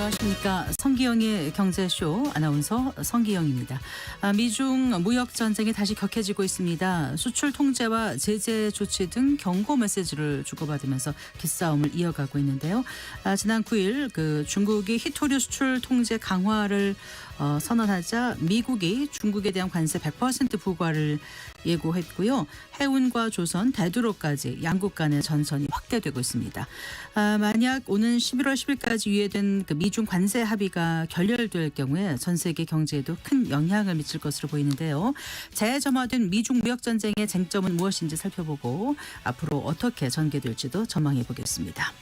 안녕하십니까. 성기영의 경제쇼 아나운서 성기영입니다. 미중 무역 전쟁이 다시 격해지고 있습니다. 수출 통제와 제재 조치 등 경고 메시지를 주고받으면서 기싸움을 이어가고 있는데요. 지난 9일 중국이 히토류 수출 통제 강화를 선언하자 미국이 중국에 대한 관세 100% 부과를 예고했고요. 해운과 조선, 대두로까지 양국 간의 전선이 확대되고 있습니다. 만약 오는 11월 10일까지 유예된 미중 관세 합의가 결렬될 경우에 전 세계 경제에도 큰 영향을 미칠 것으로 보이는데요. 재점화된 미중 무역 전쟁의 쟁점은 무엇인지 살펴보고 앞으로 어떻게 전개될지도 전망해 보겠습니다.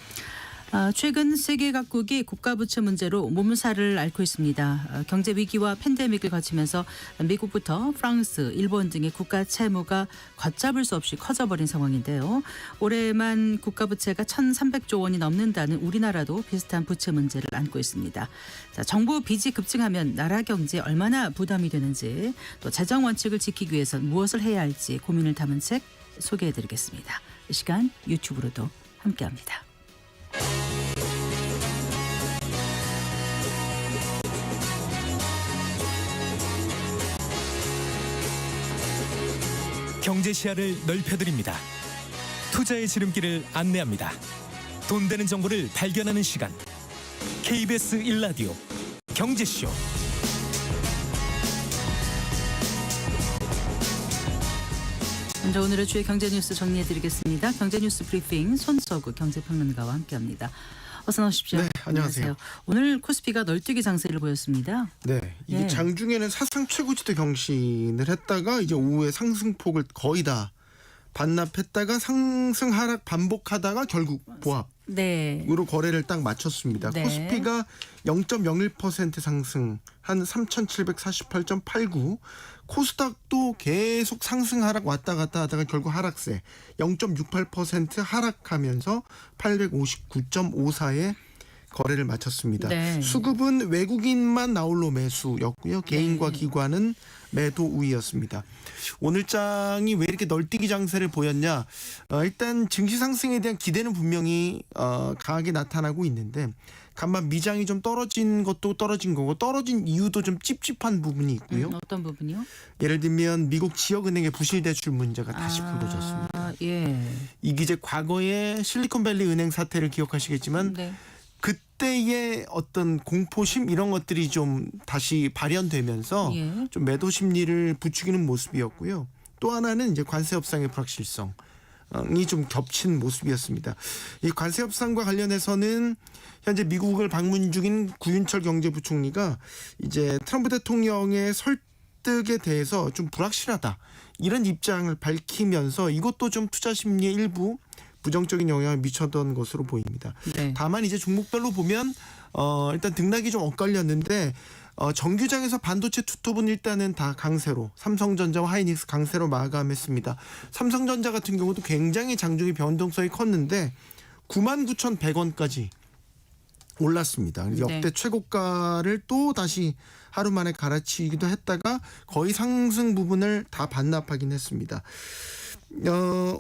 최근 세계 각국이 국가부채 문제로 몸살을 앓고 있습니다. 경제 위기와 팬데믹을 거치면서 미국부터 프랑스, 일본 등의 국가 채무가 걷잡을 수 없이 커져버린 상황인데요. 올해만 국가부채가 1,300조 원이 넘는다는 우리나라도 비슷한 부채 문제를 안고 있습니다. 정부 빚이 급증하면 나라 경제에 얼마나 부담이 되는지, 또 재정 원칙을 지키기 위해서 무엇을 해야 할지 고민을 담은 책 소개해드리겠습니다. 이 시간 유튜브로도 함께합니다. 경제 시야를 넓혀드립니다. 투자의 지름길을 안내합니다. 돈 되는 정보를 발견하는 시간. KBS 1라디오 경제쇼. 먼저 오늘의 주요 경제 뉴스 정리해드리겠습니다. 경제 뉴스 브리핑 손석우 경제평론가와 함께합니다. 어서 나오십시오. 네, 안녕하세요. 오늘 코스피가 널뛰기 장세를 보였습니다. 네, 이게 장중에는 사상 최고치도 경신을 했다가 이제 오후에 상승폭을 거의 다 반납했다가 상승 하락 반복하다가 결국 보합. 네. 으로 거래를 딱 마쳤습니다. 네. 코스피가 0.01% 상승 한 3,748.89. 코스닥도 계속 상승 하락 왔다 갔다 하다가 결국 하락세 0.68% 하락하면서 859.54에 거래를 마쳤습니다. 네. 수급은 외국인만 나홀로 매수였고요. 개인과 네. 기관은 매도 우위였습니다. 오늘 장이 왜 이렇게 널뛰기 장세를 보였냐? 일단 증시 상승에 대한 기대는 분명히 강하게 나타나고 있는데, 간만 미장이 좀 떨어진 것도 떨어진 거고, 떨어진 이유도 좀 찝찝한 부분이 있고요. 어떤 부분이요? 예를 들면 미국 지역은행의 부실 대출 문제가 다시 불거졌습니다. 예. 이게 이제 과거에 실리콘밸리 은행 사태를 기억하시겠지만 네. 그때의 어떤 공포심 이런 것들이 좀 다시 발현되면서 예. 좀 매도 심리를 부추기는 모습이었고요. 또 하나는 이제 관세 협상의 불확실성이 좀 겹친 모습이었습니다. 이 관세 협상과 관련해서는 현재 미국을 방문 중인 구윤철 경제부총리가 이제 트럼프 대통령의 설득에 대해서 좀 불확실하다 이런 입장을 밝히면서 이것도 좀 투자 심리의 일부 부정적인 영향을 미쳤던 것으로 보입니다. 네. 다만 이제 종목별로 보면 일단 등락이 좀 엇갈렸는데 정규장에서 반도체 투톱은 일단은 다 강세로, 삼성전자와 하이닉스 강세로 마감했습니다. 삼성전자 같은 경우도 굉장히 장중에 변동성이 컸는데 99,100원까지 올랐습니다. 역대 네. 최고가를 또 다시 하루 만에 갈아치기도 했다가 거의 상승 부분을 다 반납하긴 했습니다.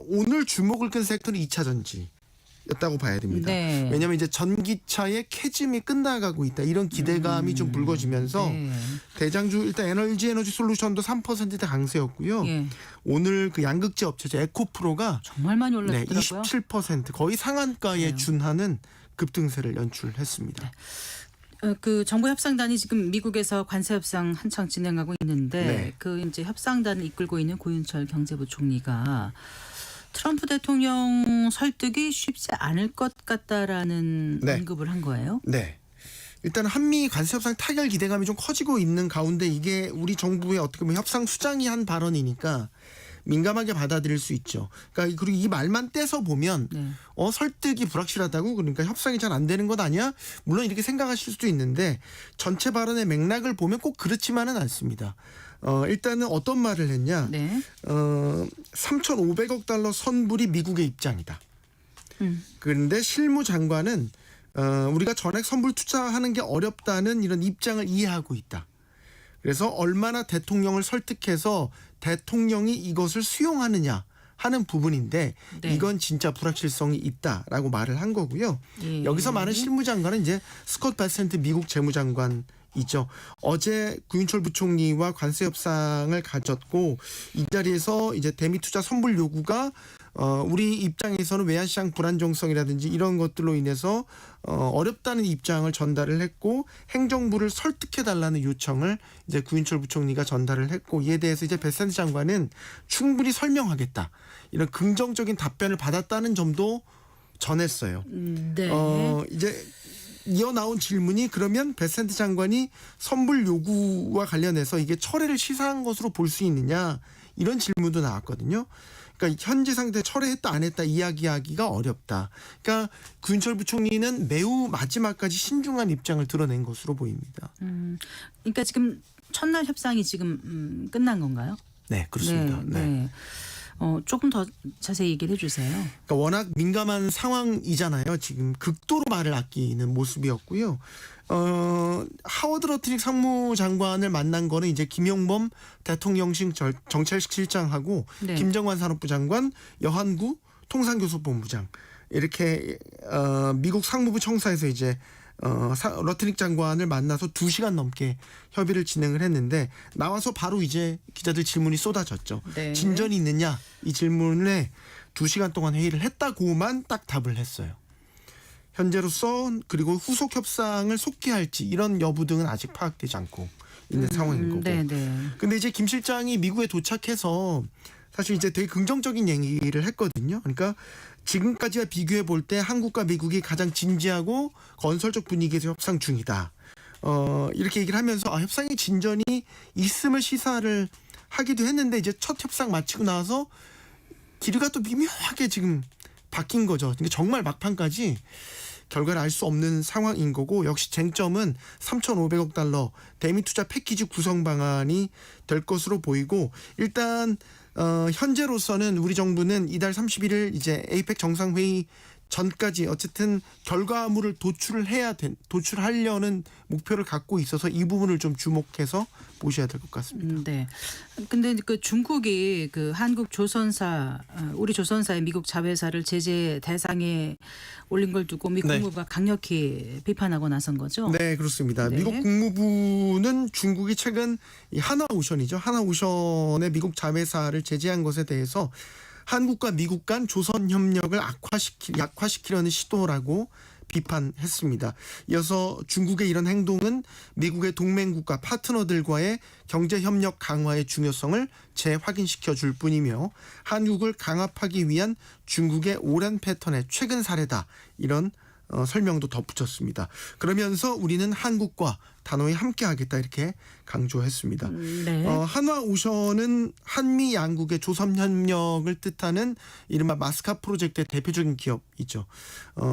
오늘 주목을 끈 섹터는 2차 전지였다고 봐야 됩니다. 네. 왜냐하면 이제 전기차의 캐즘이 끝나가고 있다 이런 기대감이 좀 불거지면서 네. 대장주 일단 에너지 솔루션도 3%대 강세였고요. 예. 오늘 그 양극재 업체죠 에코프로가 정말 많이 올랐더라고요. 27% 거의 상한가에 그래요. 준하는 급등세를 연출했습니다. 정부 협상단이 지금 미국에서 관세 협상 한창 진행하고 있는데 네. 이제 협상단을 이끌고 있는 고윤철 경제부총리가 트럼프 대통령 설득이 쉽지 않을 것 같다라는 네. 언급을 한 거예요. 네. 일단 한미 관세 협상 타결 기대감이 좀 커지고 있는 가운데 이게 우리 정부의 어떻게 보면 협상 수장이 한 발언이니까 민감하게 받아들일 수 있죠. 그러니까 그리고 이 말만 떼서 보면 네. 설득이 불확실하다고 그러니까 협상이 잘 안 되는 것 아니야? 물론 이렇게 생각하실 수도 있는데 전체 발언의 맥락을 보면 꼭 그렇지만은 않습니다. 일단은 어떤 말을 했냐? 네. 3,500억 달러 선불이 미국의 입장이다. 그런데 실무장관은 우리가 전액 선불 투자하는 게 어렵다는 이런 입장을 이해하고 있다. 그래서 얼마나 대통령을 설득해서 대통령이 이것을 수용하느냐 하는 부분인데 네. 이건 진짜 불확실성이 있다라고 말을 한 거고요. 예. 여기서 말하는 실무장관은 이제 스콧 베센트 미국 재무장관 이죠. 어제 구윤철 부총리와 관세 협상을 가졌고 이 자리에서 이제 대미 투자 선불 요구가 우리 입장에서는 외환시장 불안정성이라든지 이런 것들로 인해서 어렵다는 입장을 전달을 했고 행정부를 설득해달라는 요청을 이제 구윤철 부총리가 전달을 했고 이에 대해서 이제 베센트 장관은 충분히 설명하겠다 이런 긍정적인 답변을 받았다는 점도 전했어요. 네. 이제 이어 나온 질문이 그러면 베센트 장관이 선불 요구와 관련해서 이게 철회를 시사한 것으로 볼 수 있느냐 이런 질문도 나왔거든요. 그러니까 현재 상태 철회했다 안 했다 이야기하기가 어렵다. 그러니까 구윤철 부총리는 매우 마지막까지 신중한 입장을 드러낸 것으로 보입니다. 그러니까 지금 첫날 협상이 지금 끝난 건가요? 네, 그렇습니다. 네. 조금 더 자세히 얘기를 해주세요. 그러니까 워낙 민감한 상황이잖아요. 지금 극도로 말을 아끼는 모습이었고요. 하워드 러트릭 상무장관을 만난 거는 이제 김용범 대통령실 정책실장하고 네. 김정관 산업부 장관, 여한구 통상교섭본부장 이렇게 미국 상무부 청사에서 이제 러트릭 장관을 만나서 2시간 넘게 협의를 진행을 했는데 나와서 바로 이제 기자들 질문이 쏟아졌죠. 네. 진전이 있느냐 이 질문에 2시간 동안 회의를 했다고만 딱 답을 했어요. 현재로서 그리고 후속 협상을 속기할지 이런 여부 등은 아직 파악되지 않고 있는 상황인 거고. 네. 근데 이제 김 실장이 미국에 도착해서 사실 이제 되게 긍정적인 얘기를 했거든요. 그러니까 지금까지와 비교해 볼 때 한국과 미국이 가장 진지하고 건설적 분위기에서 협상 중이다. 이렇게 얘기를 하면서 협상의 진전이 있음을 시사를 하기도 했는데 이제 첫 협상 마치고 나서 기류가 또 미묘하게 지금 바뀐 거죠. 그러니까 정말 막판까지 결과를 알 수 없는 상황인 거고 역시 쟁점은 3,500억 달러 대미 투자 패키지 구성 방안이 될 것으로 보이고 일단 현재로서는 우리 정부는 이달 31일 이제 에이펙 정상회의 전까지 어쨌든 결과물을 도출하려는 목표를 갖고 있어서 이 부분을 좀 주목해서 보셔야 될 것 같습니다. 네. 근데 그 중국이 그 한국 조선사 우리 조선사의 미국 자회사를 제재 대상에 올린 걸 두고 미 국무부가 강력히 비판하고 나선 거죠. 네, 그렇습니다. 네. 미국 국무부는 중국이 최근 이 하나오션이죠. 하나오션의 미국 자회사를 제재한 것에 대해서 한국과 미국 간 조선 협력을 약화시키려는 시도라고 비판했습니다. 이어서 중국의 이런 행동은 미국의 동맹국가 파트너들과의 경제 협력 강화의 중요성을 재확인시켜 줄 뿐이며 한국을 강압하기 위한 중국의 오랜 패턴의 최근 사례다. 이런 설명도 덧붙였습니다. 그러면서 우리는 한국과 단호히 함께하겠다 이렇게 강조했습니다. 네. 한화오션은 한미 양국의 조선협력을 뜻하는 이른바 마스카 프로젝트의 대표적인 기업이죠.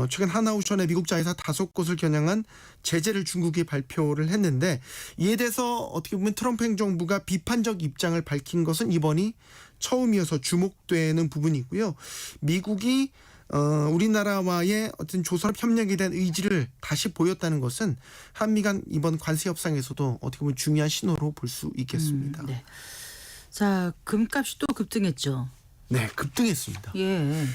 최근 한화오션의 미국 자회사 5곳을 겨냥한 제재를 중국이 발표를 했는데 이에 대해서 어떻게 보면 트럼프 행정부가 비판적 입장을 밝힌 것은 이번이 처음이어서 주목되는 부분이고요. 미국이 우리나라와의 어떤 조선업 협력에 대한 의지를 다시 보였다는 것은 한미 간 이번 관세 협상에서도 어떻게 보면 중요한 신호로 볼 수 있겠습니다. 네. 자, 금값이 또 급등했죠. 네, 급등했습니다. 예.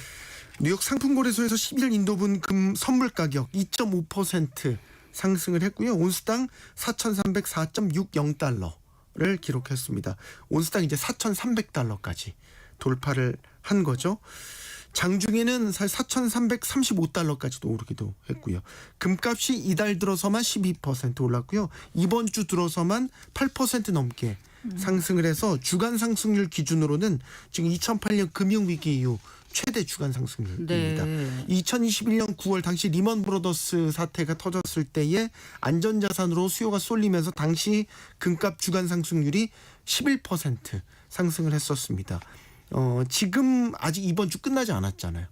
뉴욕 상품거래소에서 11일 인도분 금 선물 가격 2.5% 상승을 했고요. 온스당 4,304.60달러를 기록했습니다. 온스당 이제 4,300달러까지 돌파를 한 거죠. 장중에는 사실 4,335달러까지도 오르기도 했고요. 금값이 이달 들어서만 12% 올랐고요. 이번 주 들어서만 8% 넘게 상승을 해서 주간 상승률 기준으로는 지금 2008년 금융위기 이후 최대 주간 상승률입니다. 네. 2021년 9월 당시 리먼 브로더스 사태가 터졌을 때에 안전자산으로 수요가 쏠리면서 당시 금값 주간 상승률이 11% 상승을 했었습니다. 지금 아직 이번 주 끝나지 않았잖아요.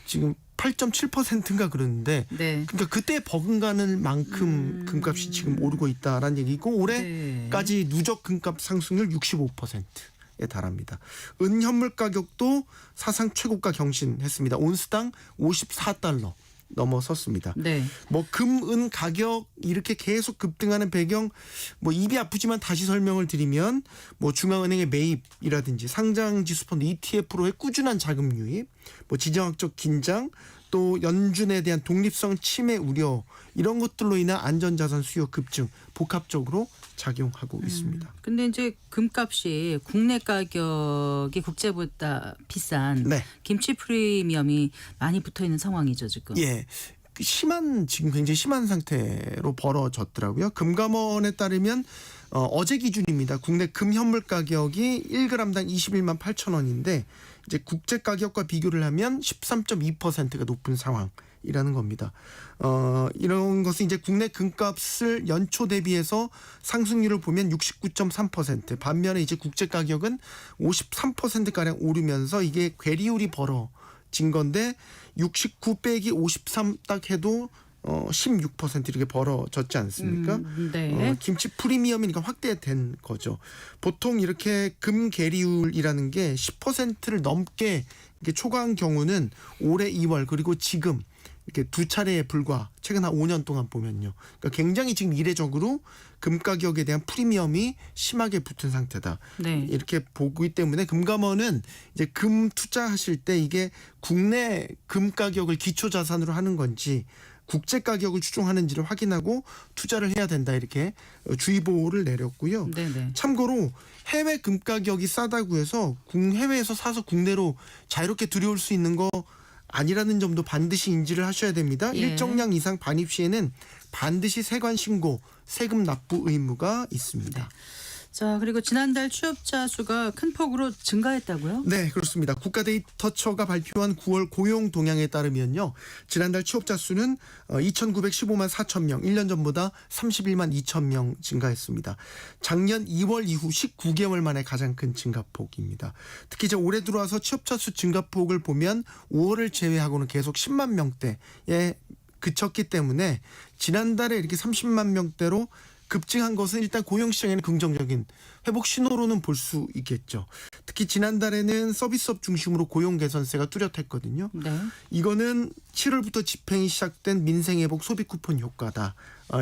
지금 8.7%인가 그러는데 네. 그러니까 그때 버금가는 만큼 금값이 지금 오르고 있다라는 얘기고 올해까지 누적 금값 상승률 65%에 달합니다. 은 현물 가격도 사상 최고가 경신했습니다. 온스당 54달러 넘어섰습니다. 네. 뭐 금, 은 가격 이렇게 계속 급등하는 배경 뭐 입이 아프지만 다시 설명을 드리면 뭐 중앙은행의 매입이라든지 상장지수 펀드 ETF로의 꾸준한 자금 유입, 뭐 지정학적 긴장, 또 연준에 대한 독립성 침해 우려 이런 것들로 인한 안전자산 수요 급증 복합적으로 작용하고 있습니다. 근데 이제 금값이 국내 가격이 국제보다 비싼 네. 김치 프리미엄이 많이 붙어 있는 상황이죠, 지금. 예. 지금 굉장히 심한 상태로 벌어졌더라고요. 금감원에 따르면 어제 기준입니다. 국내 금 현물 가격이 1g당 21만 8천 원인데 이제 국제 가격과 비교를 하면 13.2%가 높은 상황이라는 겁니다. 이런 것은 이제 국내 금값을 연초 대비해서 상승률을 보면 69.3%, 반면에 이제 국제 가격은 53% 가량 오르면서 이게 괴리율이 벌어진 건데 69 빼기 53 딱 해도 16% 이렇게 벌어졌지 않습니까? 네. 김치 프리미엄이니까 확대된 거죠. 보통 이렇게 금 계리율이라는 게 10%를 넘게 이렇게 초과한 경우는 올해 2월 그리고 지금 이렇게 두 차례에 불과 최근 한 5년 동안 보면요. 그러니까 굉장히 지금 이례적으로 금 가격에 대한 프리미엄이 심하게 붙은 상태다. 네. 이렇게 보기 때문에 금감원은 이제 금 투자하실 때 이게 국내 금 가격을 기초 자산으로 하는 건지 국제 가격을 추종하는지를 확인하고 투자를 해야 된다 이렇게 주의보를 내렸고요. 네네. 참고로 해외 금 가격이 싸다고 해서 해외에서 사서 국내로 자유롭게 들여올 수 있는 거 아니라는 점도 반드시 인지를 하셔야 됩니다. 예. 일정량 이상 반입 시에는 반드시 세관 신고, 세금 납부 의무가 있습니다. 자, 그리고 지난달 취업자 수가 큰 폭으로 증가했다고요? 네, 그렇습니다. 국가데이터처가 발표한 9월 고용 동향에 따르면요. 지난달 취업자 수는 2,915만 4천 명, 1년 전보다 31만 2천 명 증가했습니다. 작년 2월 이후 19개월 만에 가장 큰 증가폭입니다. 특히 이제 올해 들어와서 취업자 수 증가폭을 보면 5월을 제외하고는 계속 10만 명대에 그쳤기 때문에 지난달에 이렇게 30만 명대로 급증한 것은 일단 고용시장에는 긍정적인 회복 신호로는 볼 수 있겠죠. 특히 지난달에는 서비스업 중심으로 고용 개선세가 뚜렷했거든요. 네. 이거는 7월부터 집행이 시작된 민생회복 소비 쿠폰 효과다.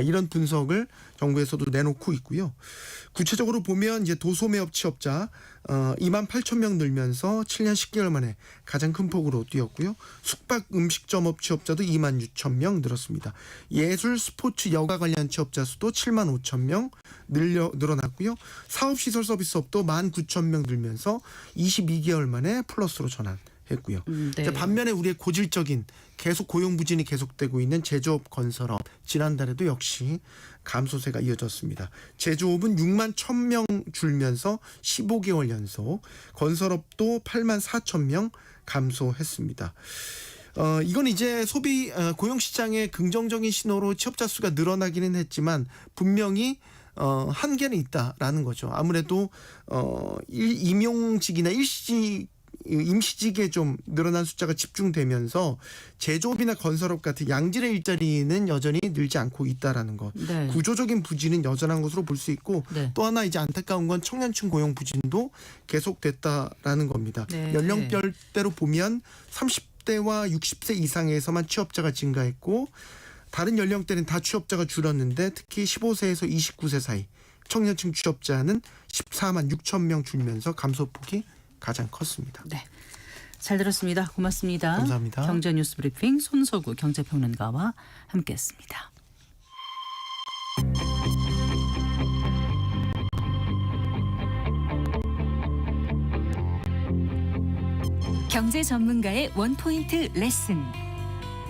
이런 분석을 정부에서도 내놓고 있고요. 구체적으로 보면 이제 도소매업 취업자 2만 8천 명 늘면서 7년 10개월 만에 가장 큰 폭으로 뛰었고요. 숙박 음식점업 취업자도 2만 6천 명 늘었습니다. 예술 스포츠 여가 관련 취업자 수도 7만 5천 명 늘어났고요. 사업시설 서비스업도 1만 9천 명 늘면서 22개월 만에 플러스로 전환했고요. 네. 반면에 우리의 고질적인 계속 고용 부진이 계속되고 있는 제조업 건설업 지난달에도 역시 감소세가 이어졌습니다. 제조업은 6만 1,000명 줄면서 15개월 연속, 건설업도 8만 4천 명 감소했습니다. 이건 이제 고용 시장의 긍정적인 신호로 취업자 수가 늘어나기는 했지만 분명히 한계는 있다라는 거죠. 아무래도 임용직이나 임시직에 좀 늘어난 숫자가 집중되면서 제조업이나 건설업 같은 양질의 일자리는 여전히 늘지 않고 있다라는 것. 네. 구조적인 부진은 여전한 것으로 볼 수 있고 네. 또 하나 이제 안타까운 건 청년층 고용 부진도 계속됐다라는 겁니다. 네. 연령별대로 보면 30대와 60세 이상에서만 취업자가 증가했고 다른 연령대는 다 취업자가 줄었는데 특히 15세에서 29세 사이 청년층 취업자는 14만 6천 명 줄면서 감소폭이 가장 컸습니다. 네. 잘 들었습니다. 고맙습니다. 감사합니다. 경제뉴스 브리핑 손석우 경제평론가와 함께했습니다. 경제 전문가의 원포인트 레슨.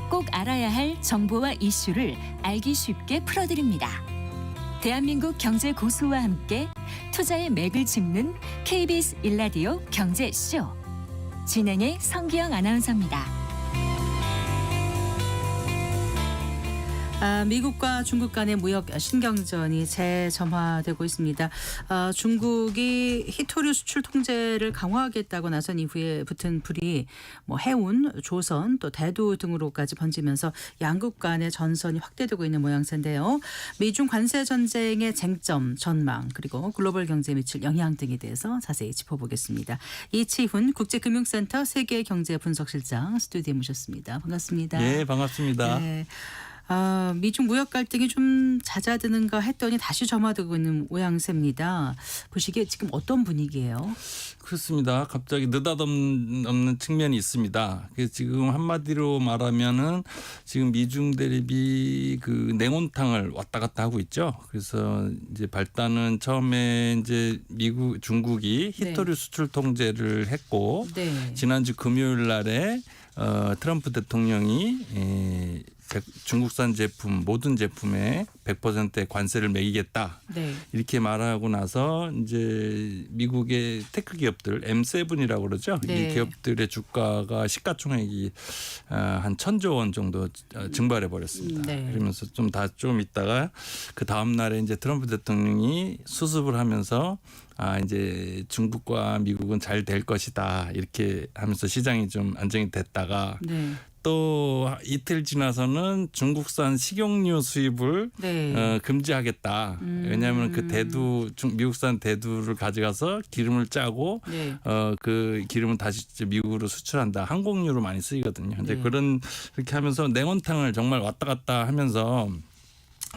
꼭 알아야 할 정보와 이슈를 알기 쉽게 풀어드립니다. 대한민국 경제 고수와 함께 투자의 맥을 짚는 KBS 1라디오 경제쇼. 진행의 성기영 아나운서입니다. 미국과 중국 간의 무역 신경전이 재점화되고 있습니다. 중국이 히토류 수출 통제를 강화하겠다고 나선 이후에 붙은 불이 해운, 조선, 또 대두 등으로까지 번지면서 양국 간의 전선이 확대되고 있는 모양새인데요. 미중 관세 전쟁의 쟁점, 전망, 그리고 글로벌 경제에 미칠 영향 등에 대해서 자세히 짚어보겠습니다. 이치훈 국제금융센터 세계경제분석실장 스튜디오에 모셨습니다. 반갑습니다. 네, 반갑습니다. 네. 미중 무역 갈등이 좀 잦아드는가 했더니 다시 점화되고 있는 모양새입니다. 보시기에 지금 어떤 분위기예요? 그렇습니다. 갑자기 느닷없는 측면이 있습니다. 그래서 지금 한마디로 말하면은 지금 미중 대립이 그 냉온탕을 왔다 갔다 하고 있죠. 그래서 이제 발단은 처음에 이제 중국이 히토류 수출 통제를 했고 네. 지난주 금요일 날에 트럼프 대통령이 중국산 제품 모든 제품에 100%의 관세를 매기겠다. 네. 이렇게 말하고 나서 이제 미국의 테크 기업들 M7이라고 그러죠. 네. 이 기업들의 주가가 시가총액이 한 1,000조 원 정도 증발해 버렸습니다. 네. 그러면서 좀 있다가 그 다음 날에 이제 트럼프 대통령이 수습을 하면서 이제 중국과 미국은 잘 될 것이다. 이렇게 하면서 시장이 좀 안정이 됐다가 네. 또 이틀 지나서는 중국산 식용유 수입을 네. 금지하겠다. 왜냐하면 그 미국산 대두를 가져가서 기름을 짜고 네. 그 기름은 다시 미국으로 수출한다. 항공유로 많이 쓰이거든요. 근데 네. 그렇게 하면서 냉온탕을 정말 왔다 갔다 하면서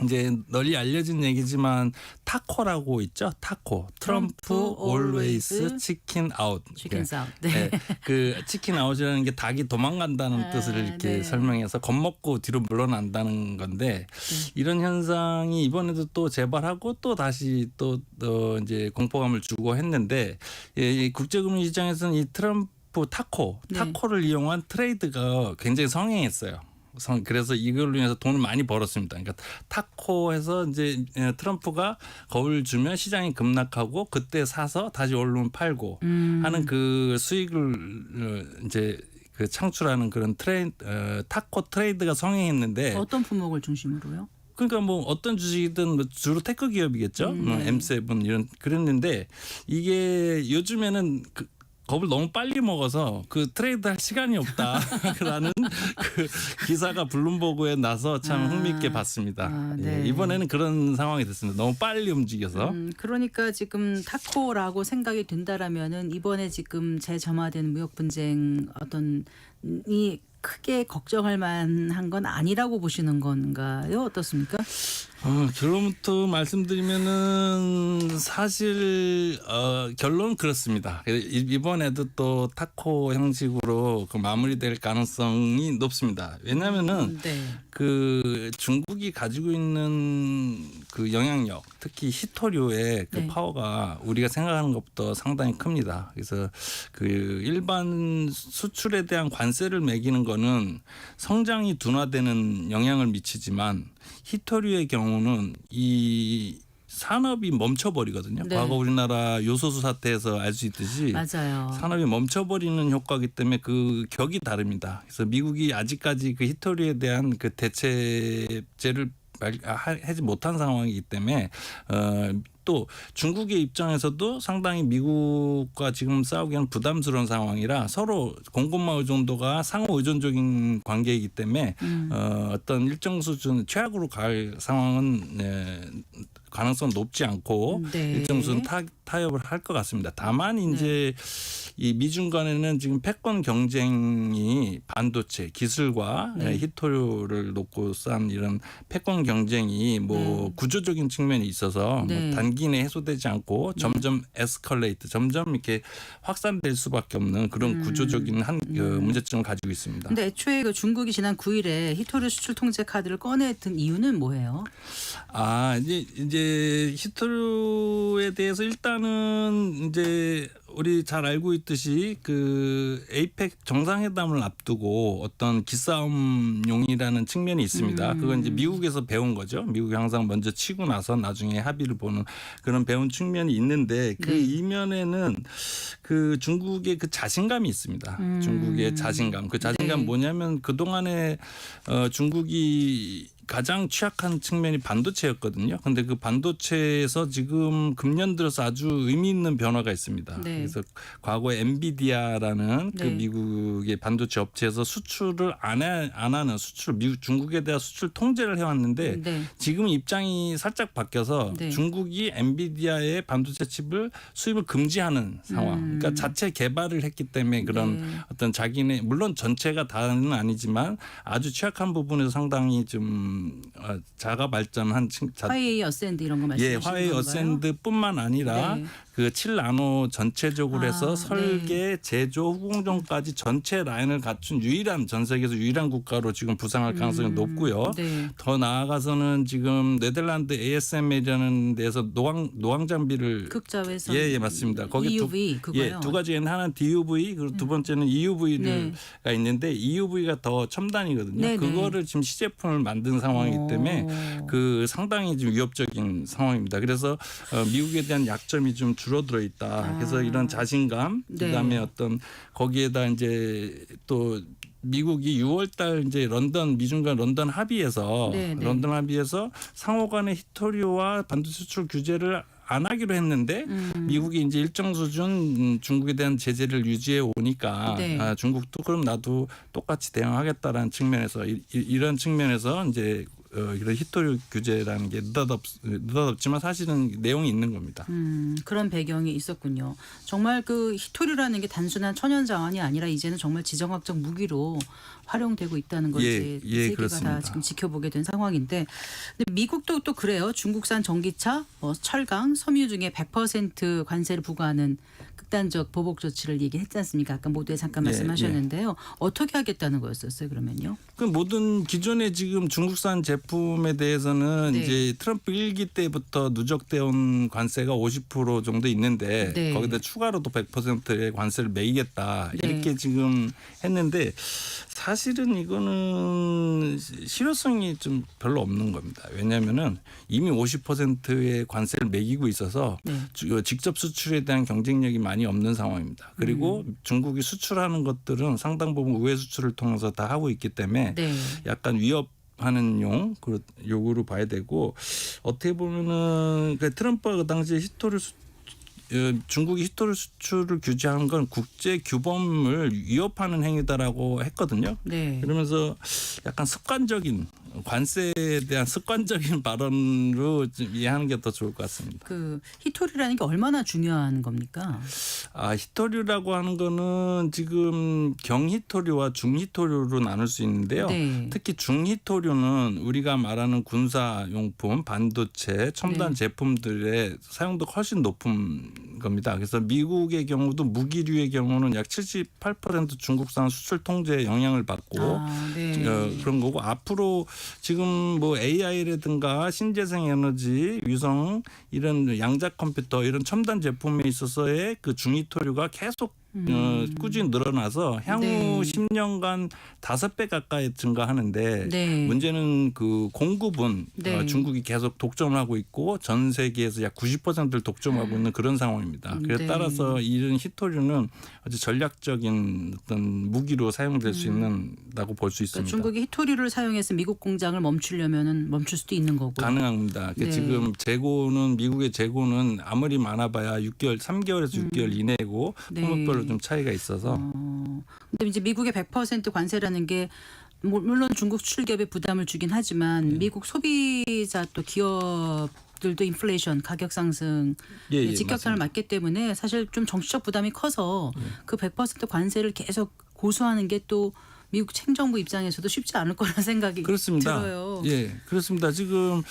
이제 널리 알려진 얘기지만 타코라고 있죠. 타코. 트럼프 always 치킨 아웃. 치킨 아웃. 네. 그 치킨 아웃이라는 게 닭이 도망간다는 뜻을 이렇게 네. 설명해서 겁먹고 뒤로 물러난다는 건데 이런 현상이 이번에도 또 재발하고 또 다시 또 이제 공포감을 주고 했는데 이 국제금융시장에서는 이 트럼프 타코를 이용한 트레이드가 굉장히 성행했어요. 그래서 이걸로 인해서 돈을 많이 벌었습니다. 그러니까 타코에서 이제 트럼프가 겁을 주면 시장이 급락하고 그때 사서 다시 오르면 팔고 하는 그 수익을 이제 그 창출하는 그런 타코 트레이드가 성행했는데 어떤 품목을 중심으로요? 그러니까 뭐 어떤 주식이든 주로 테크 기업이겠죠. 네. M7 이런 그랬는데 이게 요즘에는 겁을 너무 빨리 먹어서 그 트레이드 할 시간이 없다라는 그 기사가 블룸버그에 나서 참 흥미있게 봤습니다. 네. 이번에는 그런 상황이 됐습니다. 너무 빨리 움직여서. 그러니까 지금 타코라고 생각이 든다라면은 이번에 지금 재점화된 무역 분쟁 이 크게 걱정할 만한 건 아니라고 보시는 건가요? 어떻습니까? 결론부터 말씀드리면은 사실 결론은 그렇습니다. 이번에도 또 타코 형식으로 그 마무리될 가능성이 높습니다. 왜냐하면은 네. 그 중국이 가지고 있는 그 영향력, 특히 히토류의 그 네. 파워가 우리가 생각하는 것보다 상당히 큽니다. 그래서 그 일반 수출에 대한 관세를 매기는 거는 성장이 둔화되는 영향을 미치지만 히토류의 경우는 이 산업이 멈춰버리거든요. 네. 과거 우리나라 요소수 사태에서 알 수 있듯이 맞아요. 산업이 멈춰버리는 효과이기 때문에 그 격이 다릅니다. 그래서 미국이 아직까지 그 히토류에 대한 그 대체제를 하지 못한 상황이기 때문에 또 중국의 입장에서도 상당히 미국과 지금 싸우기에는 부담스러운 상황이라 서로 공급망 의존도가 상호 의존적인 관계이기 때문에 어떤 일정 수준 최악으로 갈 상황은 가능성 높지 않고 네. 일정 수준 타협을 할 것 같습니다. 다만 이제 이 미중 간에는 지금 패권 경쟁이 반도체 기술과 히토류를 놓고 싼 이런 패권 경쟁이 뭐 구조적인 측면이 있어서 네. 뭐 단기 내에 해소되지 않고 점점 에스컬레이트, 점점 이렇게 확산될 수밖에 없는 그런 구조적인 문제점을 가지고 있습니다. 근데 애초에 그 중국이 지난 9일에 히토류 수출 통제 카드를 꺼내든 이유는 뭐예요? 이제 히토류에 대해서 일단은 이제 우리 잘 알고 있듯이 그 에이펙 정상회담을 앞두고 어떤 기싸움용이라는 측면이 있습니다. 그건 이제 미국에서 배운 거죠. 미국이 항상 먼저 치고 나서 나중에 합의를 보는 그런 배운 측면이 있는데 그 네. 이면에는 그 중국의 그 자신감이 있습니다. 중국의 자신감. 그 자신감 네. 뭐냐면 그동안에 중국이 가장 취약한 측면이 반도체였거든요. 그런데 그 반도체에서 지금 금년 들어서 아주 의미 있는 변화가 있습니다. 네. 그래서 과거에 엔비디아라는 그 네. 미국의 반도체 업체에서 수출을 안 하는 미국 중국에 대한 수출 통제를 해왔는데 네. 지금 입장이 살짝 바뀌어서 네. 중국이 엔비디아의 반도체 칩을 수입을 금지하는 상황. 그러니까 자체 개발을 했기 때문에 그런 네. 어떤 자기네 물론 전체가 다는 아니지만 아주 취약한 부분에서 상당히 좀 자가 발전한 화웨이 어센드 이런 거 말씀하시는 예, 화웨이 건가요? 어센드뿐만 아니라 네. 그 7나노 전체적으로 해서 네. 설계, 제조, 후공정까지 전체 라인을 갖춘 전 세계에서 유일한 국가로 지금 부상할 가능성이 높고요. 네. 더 나아가서는 지금 네덜란드 ASM이라는 데서 노광 장비를 극자외선. 예, 맞습니다. 거기 EUV 그거요. 두 가지는 하나는 DUV 그리고 두 번째는 EUV가 네. 있는데 EUV가 더 첨단이거든요. 네, 네. 그거를 지금 시제품을 만든 상황이기 때문에 그 상당히 좀 위협적인 상황입니다. 그래서 미국에 대한 약점이 좀 줄어들어 있다. 그래서 이런 자신감, 네. 그다음에 어떤 거기에다 이제 또 미국이 6월달 이제 미중 간 런던 합의에서 네, 네. 런던 합의에서 상호간의 히토리오와 반도체 수출 규제를 안 하기로 했는데 미국이 이제 일정 수준 중국에 대한 제재를 유지해 오니까 네. 중국도 그럼 나도 똑같이 대응하겠다라는 측면에서 이런 측면에서 이제 이런 히토리 규제라는 게 느닷없지만 사실은 내용이 있는 겁니다. 그런 배경이 있었군요. 정말 그 히토리라는 게 단순한 천연 자원이 아니라 이제는 정말 지정학적 무기로 활용되고 있다는 걸 이제 예, 세계가 그렇습니다. 다 지금 지켜보게 된 상황인데, 근데 미국도 또 그래요. 중국산 전기차, 철강, 섬유 중에 100% 관세를 부과하는 극단적 보복 조치를 얘기했지 않습니까? 아까 모두에 잠깐 예, 말씀하셨는데요. 어떻게 하겠다는 거였었어요, 그러면요? 그 모든 기존의 지금 중국산 제품에 대해서는 네. 이제 트럼프 1기 때부터 누적되어 온 관세가 50% 정도 있는데 네. 거기다 추가로 또 100%의 관세를 매기겠다 네. 이렇게 지금 했는데 사실은 이거는 실효성이 좀 별로 없는 겁니다. 왜냐하면은 이미 50%의 관세를 매기고 있어서 네. 직접 수출에 대한 경쟁력이 많이 없는 상황입니다. 그리고 중국이 수출하는 것들은 상당 부분 우회 수출을 통해서 다 하고 있기 때문에 네. 약간 위협하는 요구로 봐야 되고 어떻게 보면은 트럼프가 그 당시에 중국이 히토리 수출을 규제한 건 국제 규범을 위협하는 행위다라고 했거든요. 네. 그러면서 약간 관세에 대한 습관적인 발언으로 좀 이해하는 게 더 좋을 것 같습니다. 그 히토리라는 게 얼마나 중요한 겁니까? 히토류라고 하는 거는 지금 경히토류와 중히토류로 나눌 수 있는데요. 네. 특히 중히토류는 우리가 말하는 군사용품, 반도체, 첨단 네. 제품들의 사용도가 훨씬 높은 겁니다. 그래서 미국의 경우도 무기류의 경우는 약 78% 중국산 수출 통제에 영향을 받고 네. 그런 거고 앞으로 지금 뭐 AI라든가 신재생 에너지, 위성 이런 양자 컴퓨터 이런 첨단 제품에 있어서의 그 중히토류가 계속 꾸준히 늘어나서 향후 네. 10년간 5배 가까이 증가하는데 네. 문제는 그 공급은 네. 중국이 계속 독점하고 있고 전 세계에서 약 90%를 독점하고 있는 그런 상황입니다. 그래 네. 따라서 이런 히토류는 아주 전략적인 어떤 무기로 사용될 수 있는다고 볼 수 있습니다. 그러니까 중국이 히토리를 사용해서 미국 공장을 멈추려면은 멈출 수도 있는 거고. 가능합니다. 네. 지금 미국의 재고는 아무리 많아봐야 3개월에서 6개월 이내고 네. 품목별로 좀 차이가 있어서 근데 이제 미국의 100% 관세라는 게 물론 중국 수출기업에 부담을 주긴 하지만 미국 소비자 또 기업들도 인플레이션 가격 상승 직격탄을 맞기 때문에 사실 좀 정치적 부담이 커서 그 100% 관세를 계속 고수하는 게 또 미국 행정부 입장에서도 쉽지 않을 거라는 생각이 그렇습니다. 들어요. 예, 그렇습니다. 지금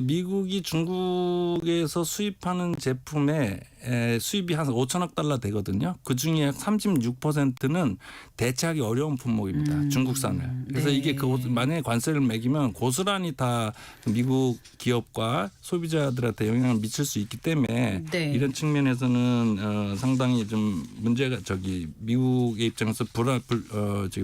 미국이 중국에서 수입하는 제품에 수입이 한 5천억 달러 되거든요. 그중에 36%는 대체하기 어려운 품목입니다. 중국산을. 그래서 네. 이게 만약에 관세를 매기면 고스란히 다 미국 기업과 소비자들한테 영향을 미칠 수 있기 때문에 네. 이런 측면에서는 상당히 좀 문제가 미국의 입장에서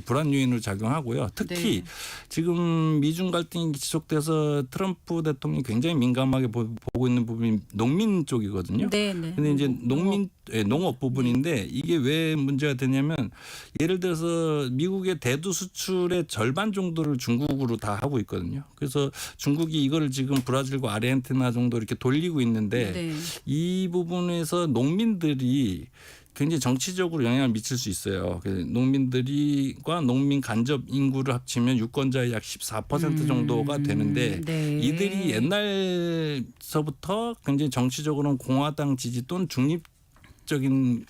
불안 요인으로 작용하고요. 특히 네. 지금 미중 갈등이 지속돼서 트럼프 대통령이 굉장히 민감하게 보고 있는 부분이 농민 쪽이거든요. 네, 네. 근데 이제 농업 부분인데 이게 왜 문제가 되냐면 예를 들어서 미국의 대두 수출의 절반 정도를 중국으로 다 하고 있거든요. 그래서 중국이 이거를 지금 브라질과 아르헨티나 정도 이렇게 돌리고 있는데 네. 이 부분에서 농민들이 굉장히 정치적으로 영향을 미칠 수 있어요. 농민들과 농민 간접 인구를 합치면 유권자의 약 14% 정도가 되는데 네. 이들이 옛날서부터 굉장히 정치적으로는 공화당 지지 또는 중립적인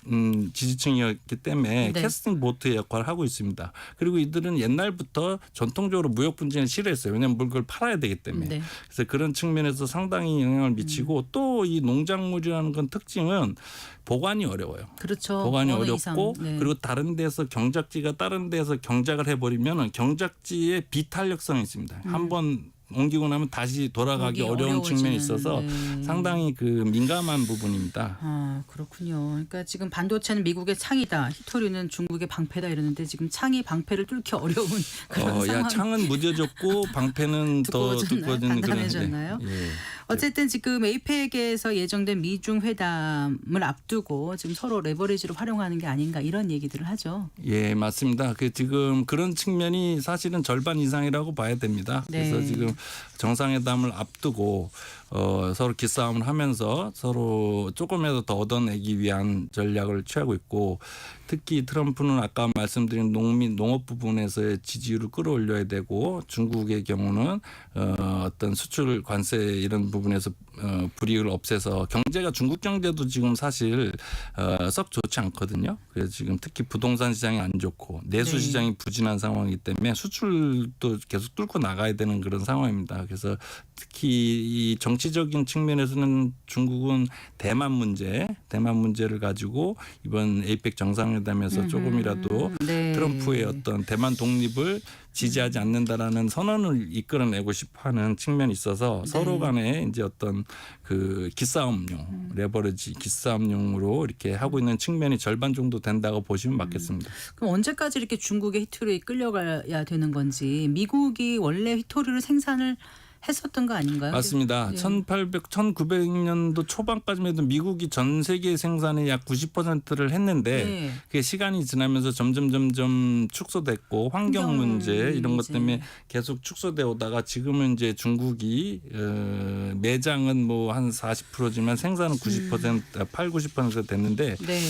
지지층이었기 때문에 네. 캐스팅 보트의 역할을 하고 있습니다. 그리고 이들은 옛날부터 전통적으로 무역 분쟁을 싫어했어요. 왜냐하면 물건을 팔아야 되기 때문에. 네. 그래서 그런 측면에서 상당히 영향을 미치고 또 이 농작물이라는 건 특징은 보관이 어려워요. 그렇죠. 보관이 어느 어렵고 이상. 네. 그리고 다른 데서 경작지가 다른 데서 경작을 해버리면 경작지의 비탄력성이 있습니다. 한번 옮기고 나면 다시 돌아가기 어려운 측면이 있어서 네. 상당히 그 민감한 부분입니다. 아, 그렇군요. 그러니까 지금 반도체는 미국의 창이다. 히토류는 중국의 방패다 이러는데 지금 창이 방패를 뚫기 어려운 그런 상황. 창은 무뎌졌고 방패는 더 두꺼워졌나요? 두꺼워진 그런. 단단해졌나요? 예. 어쨌든 지금 에이펙에서 예정된 미중 회담을 앞두고 지금 서로 레버리지로 활용하는 게 아닌가 이런 얘기들을 하죠. 예, 맞습니다. 지금 그런 측면이 사실은 절반 이상이라고 봐야 됩니다. 네. 그래서 지금 정상회담을 앞두고 서로 기싸움을 하면서 서로 조금이라도 더 얻어내기 위한 전략을 취하고 있고 특히 트럼프는 아까 말씀드린 농업 부분에서의 지지율을 끌어올려야 되고 중국의 경우는 어떤 수출 관세 이런 부분에서 불이익을 없애서 경제가 중국 경제도 지금 사실 썩 좋지 않거든요. 그래서 지금 특히 부동산 시장이 안 좋고 내수 네. 시장이 부진한 상황이기 때문에 수출도 계속 뚫고 나가야 되는 그런 상황입니다. 그래서 특히 이 정치적인 측면에서는 중국은 대만 문제를 가지고 이번 에이펙 정상회담에서 조금이라도 네. 트럼프의 어떤 대만 독립을 지지하지 않는다라는 선언을 이끌어내고 싶어하는 측면이 있어서 서로 간에 이제 어떤 그 기싸움용 레버리지 기싸움용으로 이렇게 하고 있는 측면이 절반 정도 된다고 보시면 맞겠습니다. 그럼 언제까지 이렇게 중국의 히토류에 끌려가야 되는 건지 미국이 원래 히토류를 생산을 했었던 거 아닌가요? 맞습니다. 네. 1900년도 초반까지만 해도 미국이 전 세계 생산의 약 90%를 했는데 네. 그게 시간이 지나면서 점점 축소됐고 환경 문제 이런 것 때문에 계속 축소돼 오다가 지금은 이제 중국이 매장은 뭐 한 40%지만 생산은 90% 됐는데 네.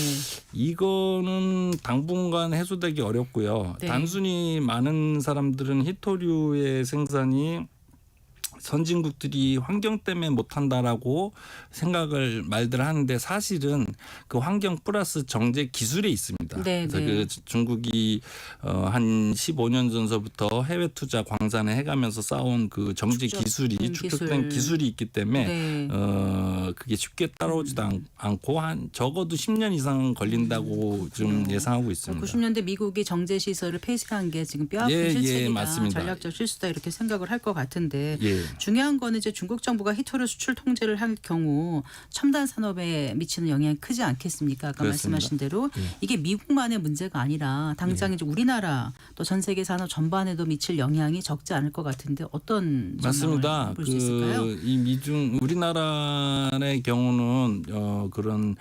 이거는 당분간 해소되기 어렵고요. 네. 단순히 많은 사람들은 히토류의 생산이 선진국들이 환경 때문에 못한다라고 생각을 말들 하는데 사실은 그 환경 플러스 정제 기술에 있습니다. 네, 그래서 네. 그 중국이 한 15년 전서부터 해외 투자 광산에 해가면서 쌓아온 그 정제 기술이 축적된 기술이 있기 때문에 네. 그게 쉽게 따라오지도 않고 한 적어도 10년 이상 걸린다고 좀 예상하고 있습니다. 90년대 미국이 정제 시설을 폐쇄한 게 지금 뼈아픈 실책이다. 맞습니다. 전략적 실수다 이렇게 생각을 할 것 같은데 예. 중요한 거는 이제 중국 정부가 히토류 수출 통제를 할 경우 첨단 산업에 미치는 영향이 크지 않겠습니까? 아까 그렇습니다. 말씀하신 대로 이게 미국만의 문제가 아니라 당장 이제 우리나라 또 전 세계 산업 전반에도 미칠 영향이 적지 않을 것 같은데 어떤 맞습니다. 볼 수 있을까요? 이 미중 우리나라의 경우는 그런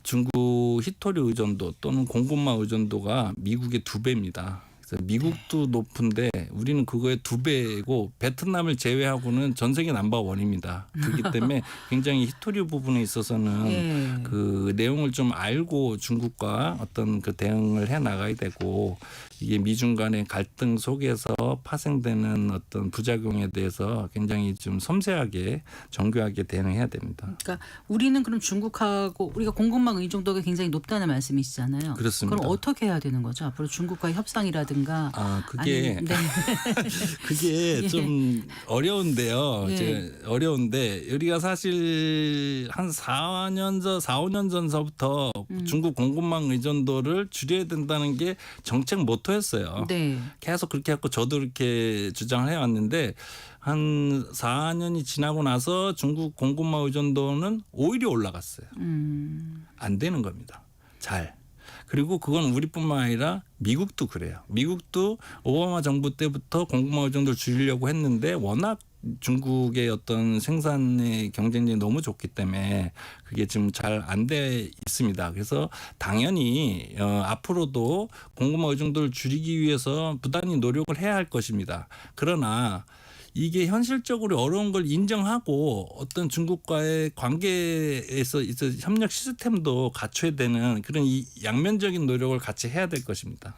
중국 히토류 의존도 또는 공급망 의존도가 미국의 2배입니다. 그래서 미국도 높은데 우리는 그거의 2배고 베트남을 제외하고는 전 세계 넘버원입니다. 그렇기 때문에 굉장히 히토류 부분에 있어서는 예. 그 내용을 좀 알고 중국과 어떤 그 대응을 해 나가야 되고 이게 미중 간의 갈등 속에서 파생되는 어떤 부작용에 대해서 굉장히 좀 섬세하게 정교하게 대응해야 됩니다. 그러니까 우리는 그럼 중국하고 우리가 공급망 의존도가 굉장히 높다는 말씀이시잖아요. 그렇습니다. 그럼 어떻게 해야 되는 거죠? 앞으로 중국과의 협상이라든가 그게 아니면, 네. 그게 좀 어려운데요. 예. 이제 어려운데 우리가 사실 한 4년 전, 4, 5년 전서부터 중국 공급망 의존도를 줄여야 된다는 게 정책 모토였어요. 네. 계속 그렇게 했고 저도 이렇게 주장을 해왔는데 한 4년이 지나고 나서 중국 공급망 의존도는 오히려 올라갔어요. 안 되는 겁니다. 잘. 그리고 그건 우리뿐만 아니라 미국도 그래요. 미국도 오바마 정부 때부터 공급망 의존도를 줄이려고 했는데 워낙 중국의 어떤 생산의 경쟁력이 너무 좋기 때문에 그게 지금 잘 안 돼 있습니다. 그래서 당연히 앞으로도 공급망 의존도를 줄이기 위해서 부단히 노력을 해야 할 것입니다. 그러나 이게 현실적으로 어려운 걸 인정하고 어떤 중국과의 관계에서 협력 시스템도 갖춰야 되는 그런 이 양면적인 노력을 같이 해야 될 것입니다.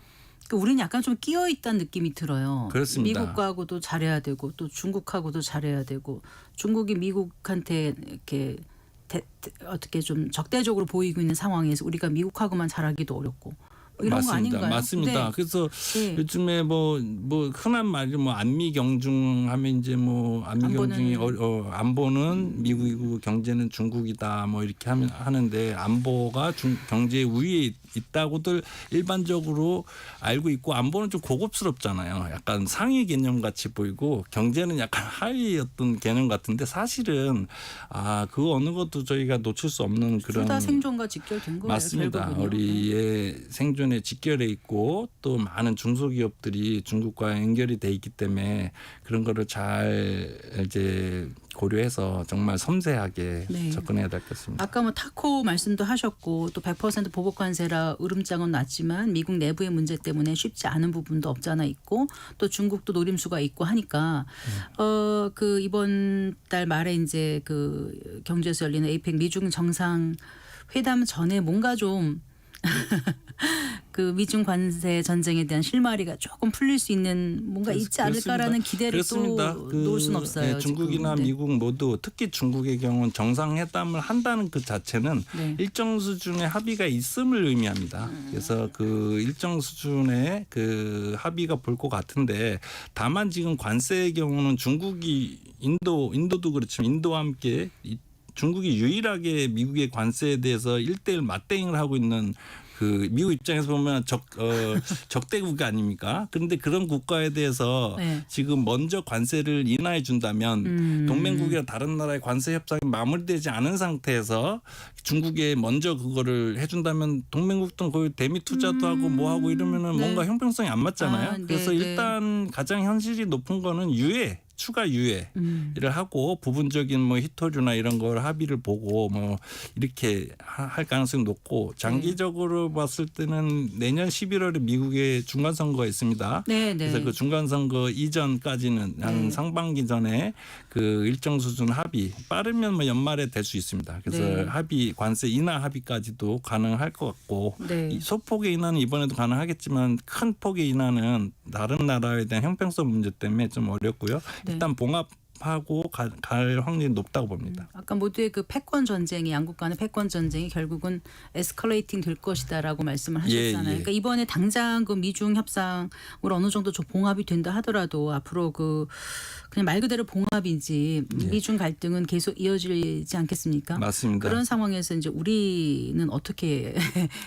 그러니까 우리는 약간 좀 끼어 있다는 느낌이 들어요. 그렇습니다. 미국하고도 잘해야 되고 또 중국하고도 잘해야 되고 중국이 미국한테 이렇게 어떻게 좀 적대적으로 보이고 있는 상황에서 우리가 미국하고만 잘하기도 어렵고 뭐 이런 거 아닌가요? 맞습니다. 네. 그래서 네. 요즘에 뭐 흔한 말이 뭐 안미 경중 하면 이제 뭐 안미 경중이 안보는 미국이고 경제는 중국이다 뭐 이렇게 하는데 안보가 경제 우위에 있다고들 일반적으로 알고 있고 안보는 좀 고급스럽잖아요. 약간 상위 개념 같이 보이고 경제는 약간 하위 어떤 개념 같은데 사실은 그 어느 것도 저희가 놓칠 수 없는 그런 둘 다 생존과 직결된 거예요. 맞습니다. 결국은요. 우리의 생존에 직결해 있고 또 많은 중소기업들이 중국과 연결이 돼 있기 때문에 그런 거를 잘 이제 고려해서 정말 섬세하게 네. 접근해야 될 것 같습니다. 아까 뭐 타코 말씀도 하셨고 또 100% 보복 관세라 으름장은 났지만 미국 내부의 문제 때문에 쉽지 않은 부분도 없잖아 있고 또 중국도 노림수가 있고 하니까 그 이번 달 말에 이제 그 경주에서 열리는 에이펙 미중 정상 회담 전에 뭔가 좀 그 미중 관세 전쟁에 대한 실마리가 조금 풀릴 수 있는 뭔가 있지 않을까라는 기대를 그렇습니다. 또 놓을 수는 없어요. 네, 중국이나 지금. 네. 미국 모두 특히 중국의 경우는 정상회담을 한다는 그 자체는 네. 일정 수준의 합의가 있음을 의미합니다. 그래서 그 일정 수준의 그 합의가 볼 것 같은데 다만 지금 관세의 경우는 중국이 인도도 그렇지만 인도와 함께 중국이 유일하게 미국의 관세에 대해서 1대1 맞대응을 하고 있는 그 미국 입장에서 보면 적대국 아닙니까? 그런데 그런 국가에 대해서 네. 지금 먼저 관세를 인하해 준다면 동맹국이나 다른 나라의 관세 협상이 마무리되지 않은 상태에서 중국에 먼저 그거를 해준다면 동맹국도 거의 대미 투자도 하고 뭐 하고 이러면은 네. 뭔가 형평성이 안 맞잖아요. 네, 그래서 네. 일단 가장 현실이 높은 거는 추가 유예를 하고 부분적인 뭐 희토류나 이런 걸 합의를 보고 뭐 이렇게 할 가능성이 높고 장기적으로 봤을 때는 내년 11월에 미국에 중간 선거가 있습니다. 네, 네. 그래서 그 중간 선거 이전까지는 한 네. 상반기 전에 그 일정 수준 합의 빠르면 뭐 연말에 될 수 있습니다. 그래서 네. 합의 관세 인하 합의까지도 가능할 것 같고 네. 이 소폭의 인하는 이번에도 가능하겠지만 큰 폭의 인하는 다른 나라에 대한 형평성 문제 때문에 좀 어렵고요. 네. 일단 봉합하고 갈 확률이 높다고 봅니다. 아까 모두의 그 패권 전쟁이 양국 간의 패권 전쟁이 결국은 에스컬레이팅 될 것이다라고 말씀을 하셨잖아요. 예. 그러니까 이번에 당장 그 미중 협상으로 어느 정도 좀 봉합이 된다 하더라도 앞으로 그냥 말 그대로 봉합이지 미중 갈등은 계속 이어지지 않겠습니까? 맞습니다. 그런 상황에서 이제 우리는 어떻게